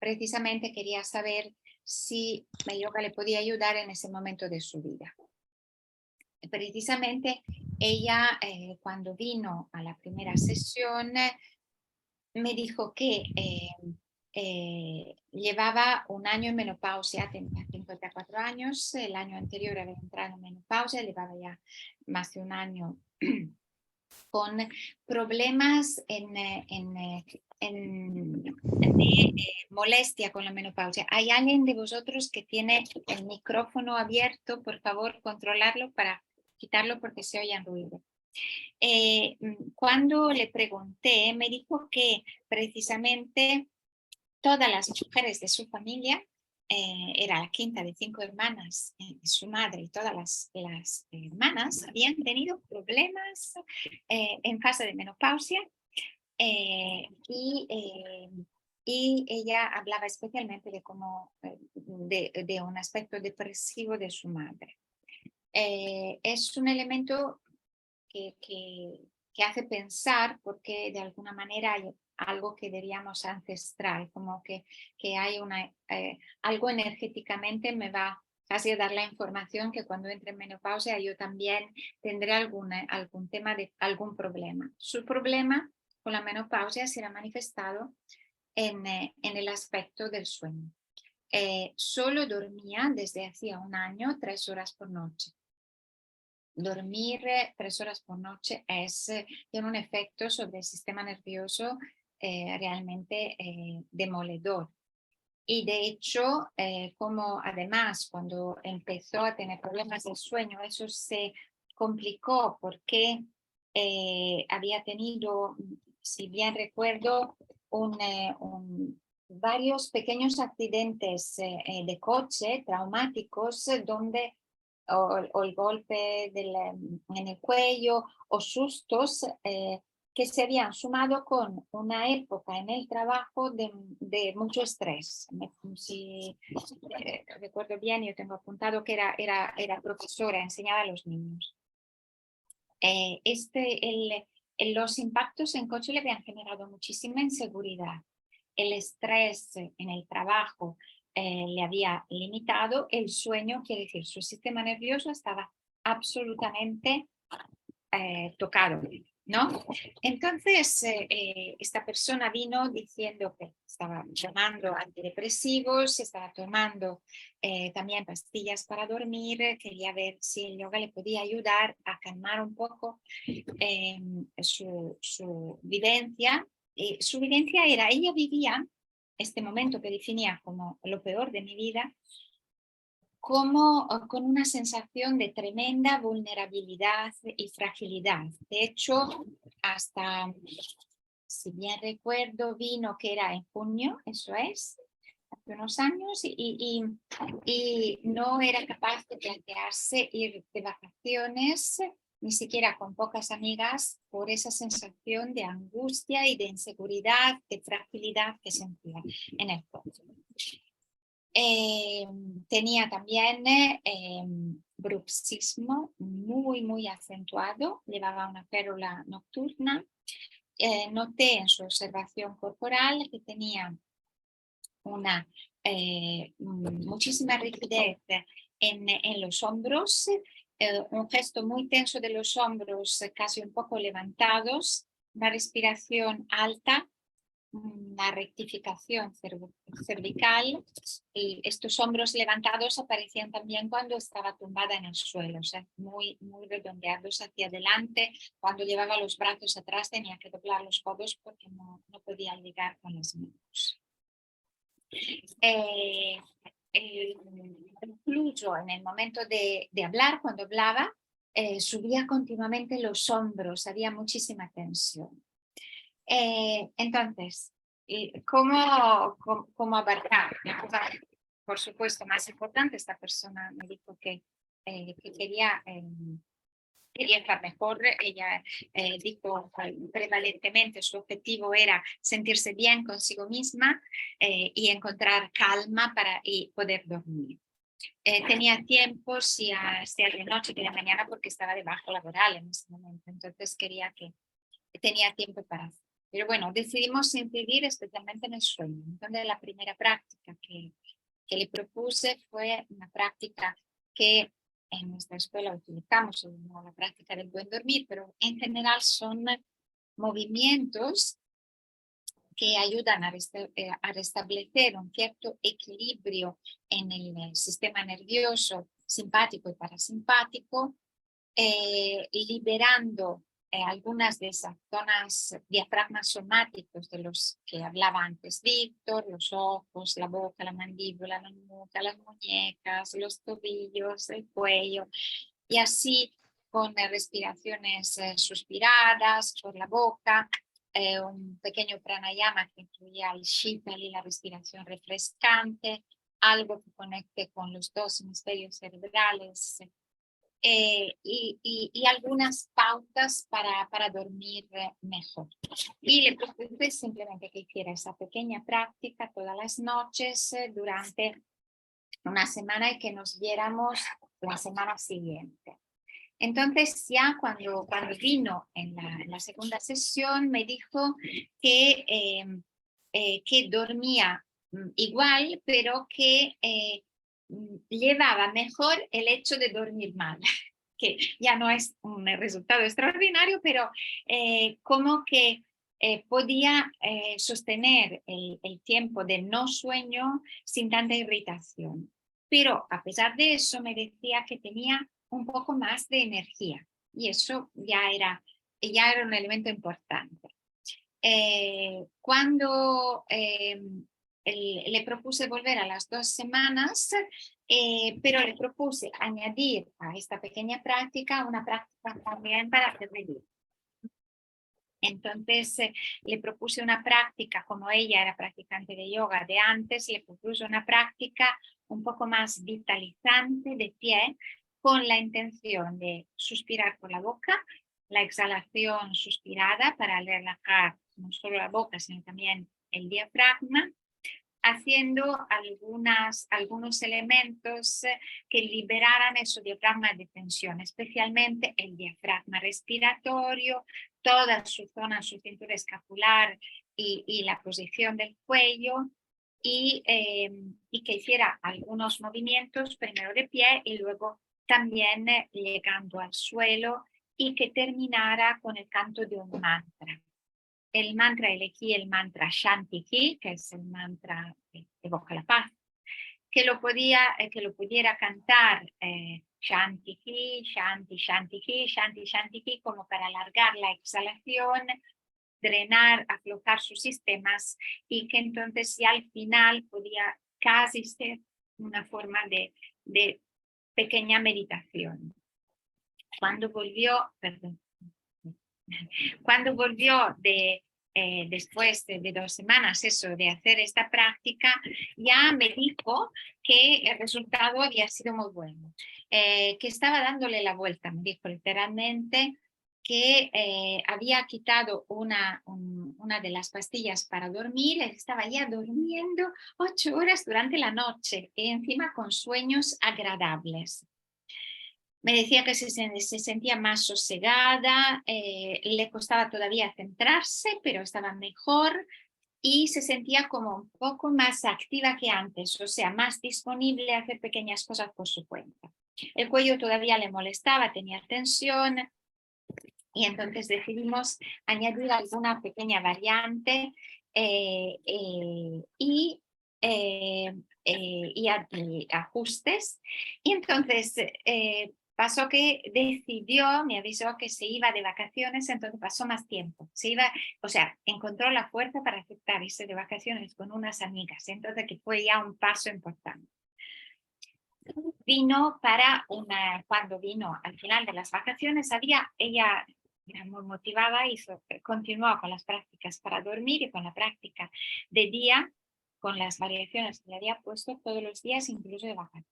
precisamente quería saber si el yoga le podía ayudar en ese momento de su vida. Precisamente ella, cuando vino a la primera sesión, me dijo que llevaba un año en menopausia, tenía 54 años, el año anterior había entrado en menopausia, llevaba ya más de un año con problemas de molestia con la menopausia. ¿Hay alguien de vosotros que tiene el micrófono abierto? Por favor, controlarlo para quitarlo porque se oye ruido. Cuando le pregunté, me dijo que precisamente todas las mujeres de su familia, era la quinta de 5 hermanas, su madre y todas las hermanas habían tenido problemas en fase de menopausia y ella hablaba especialmente de, de un aspecto depresivo de su madre. Es un elemento que hace pensar porque de alguna manera algo que diríamos ancestral, como que hay algo energéticamente me va casi a dar la información que cuando entre en menopausia yo también tendré algún tema de algún problema. Su problema con la menopausia será manifestado en el aspecto del sueño. Solo dormía desde hacía un año 3 horas por noche. Dormir 3 horas por noche tiene un efecto sobre el sistema nervioso realmente demoledor. Y de hecho, como además cuando empezó a tener problemas del sueño, eso se complicó porque había tenido, si bien recuerdo, varios pequeños accidentes de coche traumáticos donde o el golpe en el cuello o sustos que se habían sumado con una época en el trabajo de mucho estrés. Si recuerdo bien, yo tengo apuntado que era profesora, enseñaba a los niños. Los impactos en coche le habían generado muchísima inseguridad. El estrés en el trabajo le había limitado el sueño, quiere decir, su sistema nervioso estaba absolutamente tocado, ¿no? Entonces, esta persona vino diciendo que estaba tomando antidepresivos, estaba tomando también pastillas para dormir, quería ver si el yoga le podía ayudar a calmar un poco su vivencia. Su vivencia era, ella vivía este momento que definía como lo peor de mi vida, como con una sensación de tremenda vulnerabilidad y fragilidad. De hecho, hasta, si bien recuerdo, vino que era en junio, eso es, hace unos años, y no era capaz de plantearse ir de vacaciones, ni siquiera con pocas amigas, por esa sensación de angustia y de inseguridad, de fragilidad que sentía en el cuerpo. Tenía también bruxismo muy acentuado, llevaba una férula nocturna. Noté en su observación corporal que tenía muchísima rigidez en los hombros, un gesto muy tenso de los hombros, casi un poco levantados, una respiración alta, una rectificación cervical, y estos hombros levantados aparecían también cuando estaba tumbada en el suelo, o sea, muy redondeados hacia adelante. Cuando llevaba los brazos atrás tenía que doblar los codos porque no podía ligar con las manos. Incluso en el momento de hablar, cuando hablaba, subía continuamente los hombros, había muchísima tensión. Entonces, ¿cómo abarcar? Por supuesto, más importante, esta persona me dijo que quería estar mejor. Ella dijo prevalentemente su objetivo era sentirse bien consigo misma y encontrar calma y poder dormir. Tenía tiempo, sea de noche que de mañana, porque estaba de bajo laboral en ese momento, entonces tenía tiempo para hacer. Pero bueno, decidimos incidir especialmente en el sueño. Entonces, la primera práctica que le propuse fue una práctica que en nuestra escuela utilizamos, la práctica del buen dormir, pero en general son movimientos que ayudan a restablecer un cierto equilibrio en el sistema nervioso simpático y parasimpático, liberando algunas de esas zonas, diafragmas somáticos de los que hablaba antes Víctor, los ojos, la boca, la mandíbula, la nuca, las muñecas, los tobillos, el cuello, y así con respiraciones suspiradas por la boca, un pequeño pranayama que incluía el shitali, la respiración refrescante, algo que conecte con los dos hemisferios cerebrales, y algunas pautas para dormir mejor. Y le propuse simplemente que hiciera esa pequeña práctica todas las noches durante una semana y que nos viéramos la semana siguiente. Entonces ya cuando vino en la segunda sesión me dijo que dormía igual, pero que llevaba mejor el hecho de dormir mal, que ya no es un resultado extraordinario, pero como que podía sostener el tiempo de no sueño sin tanta irritación. Pero a pesar de eso me decía que tenía un poco más de energía y eso ya era un elemento importante. Cuando le propuse volver a las 2 semanas, pero le propuse añadir a esta pequeña práctica una práctica también para hacer reír. Entonces le propuse una práctica, como ella era practicante de yoga de antes, le propuse una práctica un poco más vitalizante de pie, con la intención de suspirar por la boca, la exhalación suspirada para relajar no solo la boca, sino también el diafragma, haciendo algunos elementos que liberaran ese diafragma de tensión, especialmente el diafragma respiratorio, toda su zona, su cintura escapular y la posición del cuello, y que hiciera algunos movimientos, primero de pie y luego también llegando al suelo, y que terminara con el canto de un mantra. El mantra, elegí el mantra Shanti, que es el mantra que evoca la paz, que lo pudiera cantar Shanti, Shanti, Shanti, Shanti, Shanti, como para alargar la exhalación, drenar, aflojar sus sistemas, y que entonces ya al final podía casi ser una forma de pequeña meditación. Cuando volvió, perdón, cuando volvió después de 2 semanas eso, de hacer esta práctica, ya me dijo que el resultado había sido muy bueno, que estaba dándole la vuelta, me dijo literalmente, que había quitado una de las pastillas para dormir, estaba ya durmiendo 8 horas durante la noche y encima con sueños agradables. Me decía que se sentía más sosegada, le costaba todavía centrarse, pero estaba mejor, y se sentía como un poco más activa que antes, o sea, más disponible a hacer pequeñas cosas por su cuenta. El cuello todavía le molestaba, tenía tensión, y entonces decidimos añadir alguna pequeña variante y ajustes. Y entonces pasó que decidió, me avisó que se iba de vacaciones, entonces pasó más tiempo. O sea, encontró la fuerza para aceptar irse de vacaciones con unas amigas, entonces que fue ya un paso importante. Cuando vino al final de las vacaciones, ella era muy motivada y continuó con las prácticas para dormir y con la práctica de día, con las variaciones que le había puesto todos los días, incluso de vacaciones.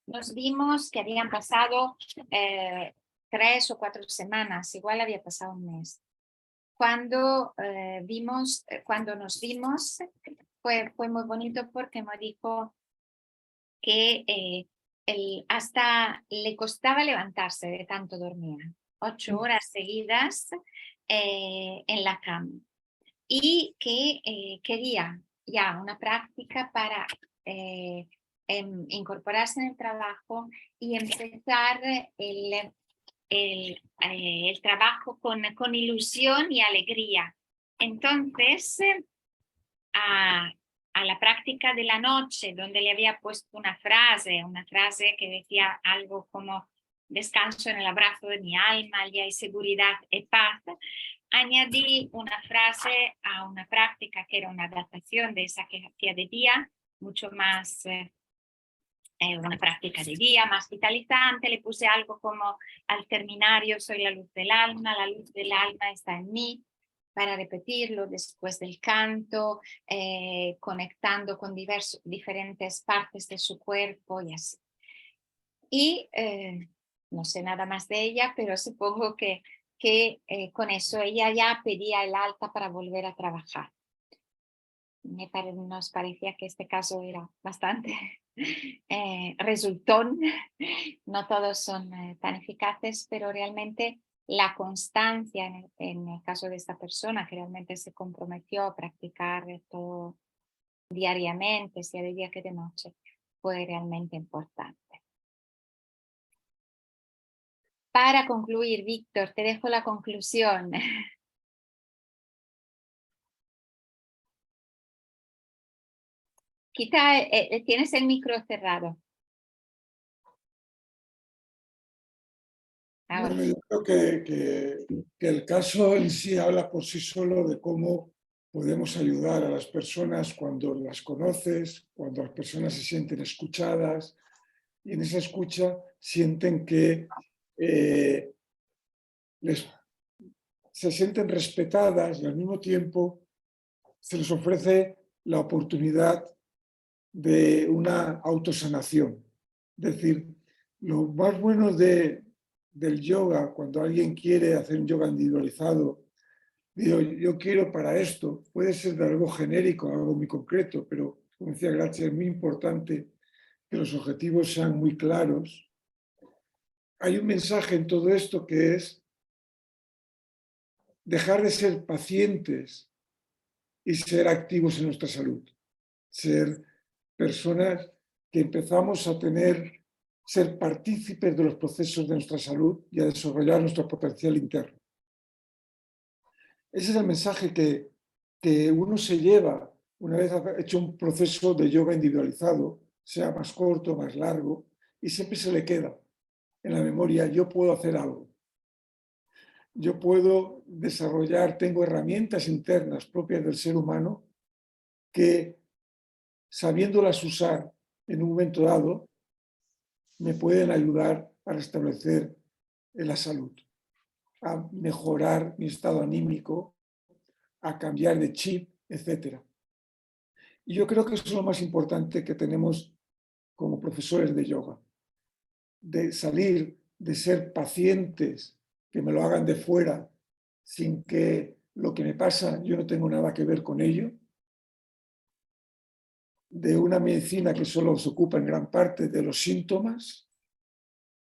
Nos vimos que habían pasado 3 o 4 semanas, igual había pasado un mes. Cuando nos vimos, fue muy bonito porque me dijo que hasta le costaba levantarse de tanto dormir, 8 horas seguidas en la cama, y que quería ya una práctica para incorporarse en el trabajo y empezar el trabajo con ilusión y alegría. Entonces, a la práctica de la noche, donde le había puesto una frase que decía algo como descanso en el abrazo de mi alma, allí hay seguridad y paz, añadí una frase a una práctica que era una adaptación de esa que hacía de día, mucho más, una práctica de día más vitalizante. Le puse algo como: al terminar yo soy la luz del alma está en mí, para repetirlo después del canto, conectando con diferentes partes de su cuerpo y así. Y no sé nada más de ella, pero supongo que con eso ella ya pedía el alta para volver a trabajar. nos parecía que este caso era bastante resultón. No todos son tan eficaces, pero realmente la constancia en el caso de esta persona que realmente se comprometió a practicar esto diariamente, sea de día que de noche, fue realmente importante. Para concluir, Víctor, te dejo la conclusión. Quizá tienes el micro cerrado. Ahora. Bueno, yo creo que el caso en sí habla por sí solo de cómo podemos ayudar a las personas cuando las conoces, cuando las personas se sienten escuchadas y en esa escucha sienten que eh, se sienten respetadas y al mismo tiempo se les ofrece la oportunidad de una autosanación. Es decir, lo más bueno del yoga, cuando alguien quiere hacer un yoga individualizado, digo, yo quiero para esto, puede ser de algo genérico, algo muy concreto, pero como decía Gracia, es muy importante que los objetivos sean muy claros. Hay un mensaje en todo esto que es dejar de ser pacientes y ser activos en nuestra salud, ser personas que empezamos a ser partícipes de los procesos de nuestra salud y a desarrollar nuestro potencial interno. Ese es el mensaje que uno se lleva una vez hecho un proceso de yoga individualizado, sea más corto, más largo, y siempre se le queda en la memoria, yo puedo hacer algo. Yo puedo desarrollar, tengo herramientas internas propias del ser humano que, sabiéndolas usar en un momento dado, me pueden ayudar a restablecer la salud, a mejorar mi estado anímico, a cambiar de chip, etc. Y yo creo que eso es lo más importante que tenemos como profesores de yoga, de salir, de ser pacientes, que me lo hagan de fuera, sin que lo que me pasa yo no tengo nada que ver con ello, de una medicina que solo se ocupa en gran parte de los síntomas,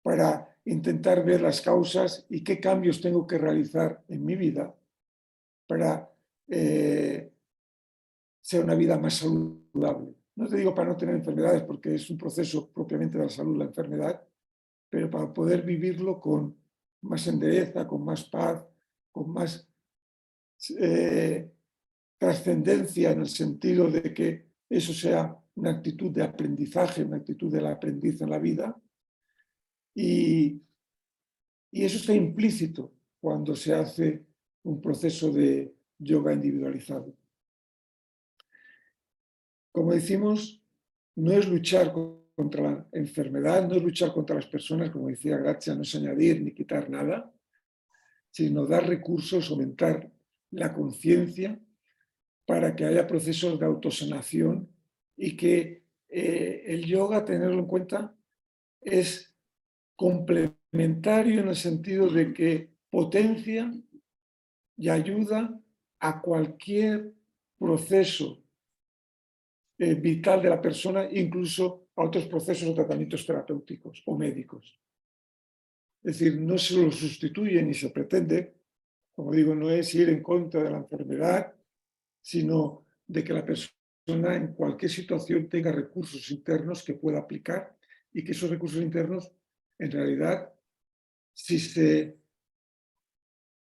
para intentar ver las causas y qué cambios tengo que realizar en mi vida para ser una vida más saludable. No te digo para no tener enfermedades, porque es un proceso propiamente de la salud la enfermedad, pero para poder vivirlo con más entereza, con más paz, con más trascendencia en el sentido de que eso sea una actitud de aprendizaje, una actitud del aprendiz en la vida. Y eso está implícito cuando se hace un proceso de yoga individualizado. Como decimos, no es luchar contra la enfermedad, no es luchar contra las personas, como decía Grazia, no es añadir ni quitar nada, sino dar recursos, aumentar la conciencia para que haya procesos de autosanación y que el yoga, tenerlo en cuenta, es complementario en el sentido de que potencia y ayuda a cualquier proceso vital de la persona, incluso a otros procesos de tratamientos terapéuticos o médicos. Es decir, no se lo sustituye ni se pretende, como digo, no es ir en contra de la enfermedad, sino de que la persona en cualquier situación tenga recursos internos que pueda aplicar y que esos recursos internos, en realidad, si se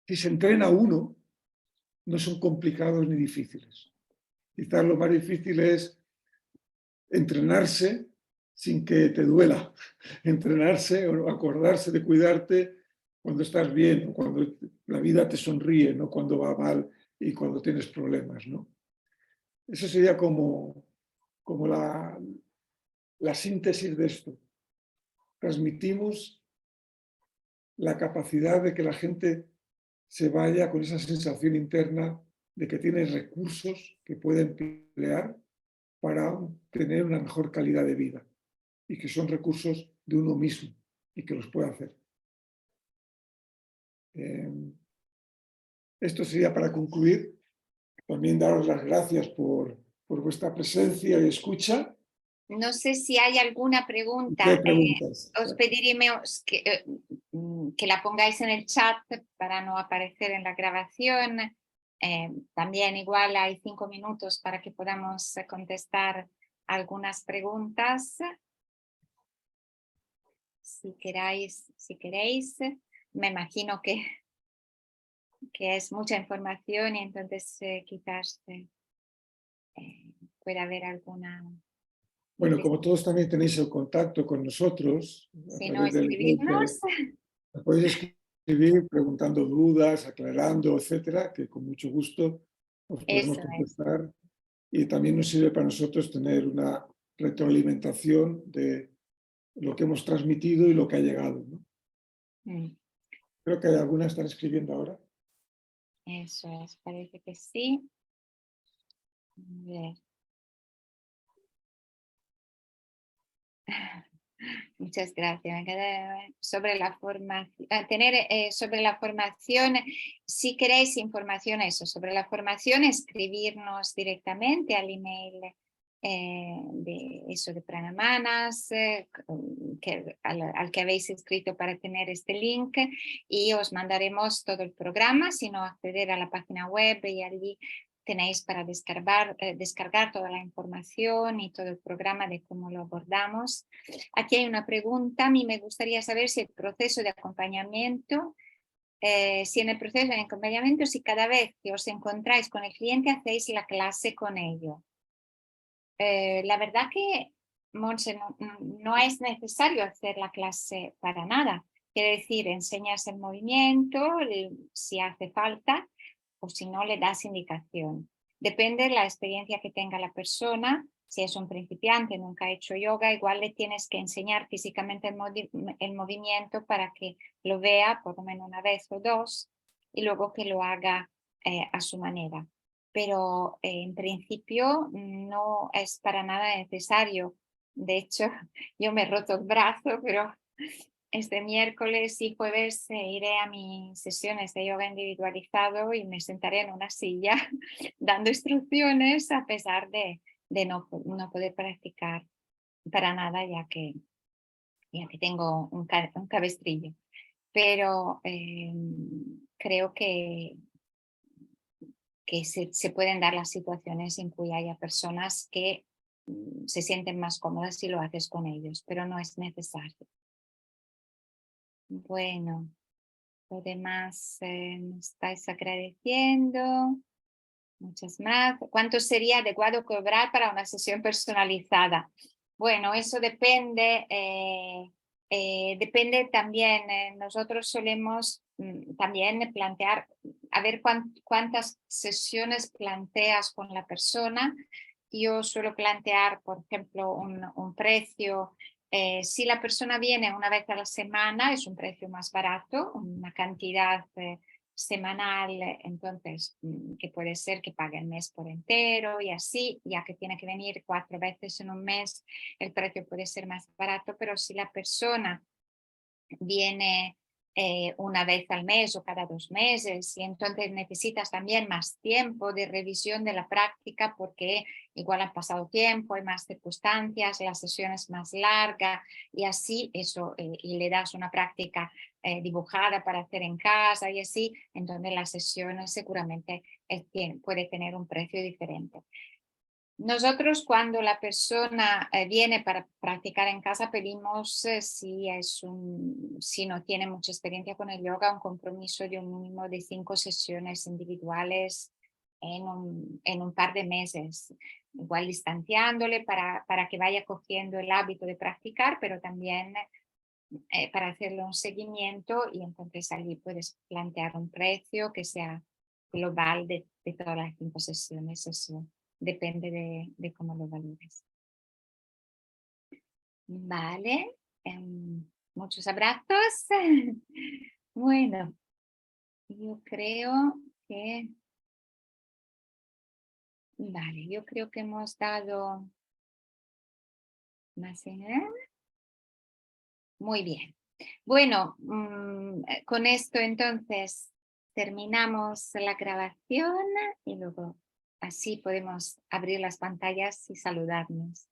entrena uno, no son complicados ni difíciles. Quizás lo más difícil es entrenarse sin que te duela, entrenarse o acordarse de cuidarte cuando estás bien o cuando la vida te sonríe, no cuando va mal y cuando tienes problemas, ¿no? Eso sería como la síntesis de esto. Transmitimos la capacidad de que la gente se vaya con esa sensación interna de que tiene recursos que puede emplear para tener una mejor calidad de vida y que son recursos de uno mismo y que los puede hacer. Esto sería para concluir. También daros las gracias por por vuestra presencia y escucha. No sé si hay alguna ¿Y qué pregunta. preguntas? Os pediremos que la pongáis en el chat para no aparecer en la grabación. También igual hay 5 minutos para que podamos contestar algunas preguntas. Si queréis, me imagino que es mucha información y entonces quizás pueda haber alguna Bueno, como necesidad. todos también tenéis el contacto con nosotros a Si no, través del grupo, escribirnos. me podéis escribir preguntando dudas, aclarando, etcétera, que con mucho gusto os podemos Eso es. contestar. Y también nos sirve para nosotros tener una retroalimentación de lo que hemos transmitido y lo que ha llegado, ¿no? Mm, Creo que hay algunas que están escribiendo ahora. Eso es, parece que sí. A ver. Muchas gracias. Sobre la formación, sobre la formación, si queréis información eso, sobre la formación, escribirnos directamente al email de eso de Pranamanas, al que habéis escrito para tener este link y os mandaremos todo el programa, sino acceder a la página web y allí tenéis para descargar toda la información y todo el programa de cómo lo abordamos. Aquí hay una pregunta, a mí me gustaría saber si el proceso de acompañamiento, si en el proceso de acompañamiento, si cada vez que os encontráis con el cliente hacéis la clase con ello. La verdad que, Monse, no es necesario hacer la clase para nada. Quiere decir, enseñas el movimiento, si hace falta, o si no, le das indicación. Depende de la experiencia que tenga la persona. Si es un principiante, nunca ha hecho yoga, igual le tienes que enseñar físicamente el movimiento para que lo vea por lo menos una vez o dos y luego que lo haga a su manera. Pero en principio no es para nada necesario. De hecho, yo me he roto el brazo, pero este miércoles y jueves iré a mis sesiones de yoga individualizado y me sentaré en una silla dando instrucciones a pesar de no poder practicar para nada ya que tengo un cabestrillo. Pero creo que se pueden dar las situaciones en que haya personas que se sienten más cómodas si lo haces con ellos, pero no es necesario. Bueno, lo demás me estáis agradeciendo. Muchas más. ¿Cuánto sería adecuado cobrar para una sesión personalizada? Bueno, eso depende. Depende también. Nosotros solemos también plantear, a ver cuántas sesiones planteas con la persona. Yo suelo plantear, por ejemplo, un precio. Si la persona viene una vez a la semana, es un precio más barato, una cantidad semanal, entonces que puede ser que pague el mes por entero y así, ya que tiene que venir 4 veces en un mes, el precio puede ser más barato, pero si la persona viene una vez al mes o cada 2 meses y entonces necesitas también más tiempo de revisión de la práctica porque igual han pasado tiempo, hay más circunstancias, la sesión es más larga y así eso, y le das una práctica dibujada para hacer en casa y así, entonces la sesión seguramente puede tener un precio diferente. Nosotros cuando la persona viene para practicar en casa pedimos si no tiene mucha experiencia con el yoga, un compromiso de un mínimo de 5 sesiones individuales en un par de meses, igual distanciándole para que vaya cogiendo el hábito de practicar, pero también para hacerle un seguimiento y entonces allí puedes plantear un precio que sea global de todas las 5 sesiones. Eso depende de cómo lo valores. Vale, muchos abrazos. Bueno, yo creo que, vale, yo creo que hemos dado más señal. Muy bien. Bueno, con esto entonces terminamos la grabación y luego así podemos abrir las pantallas y saludarnos.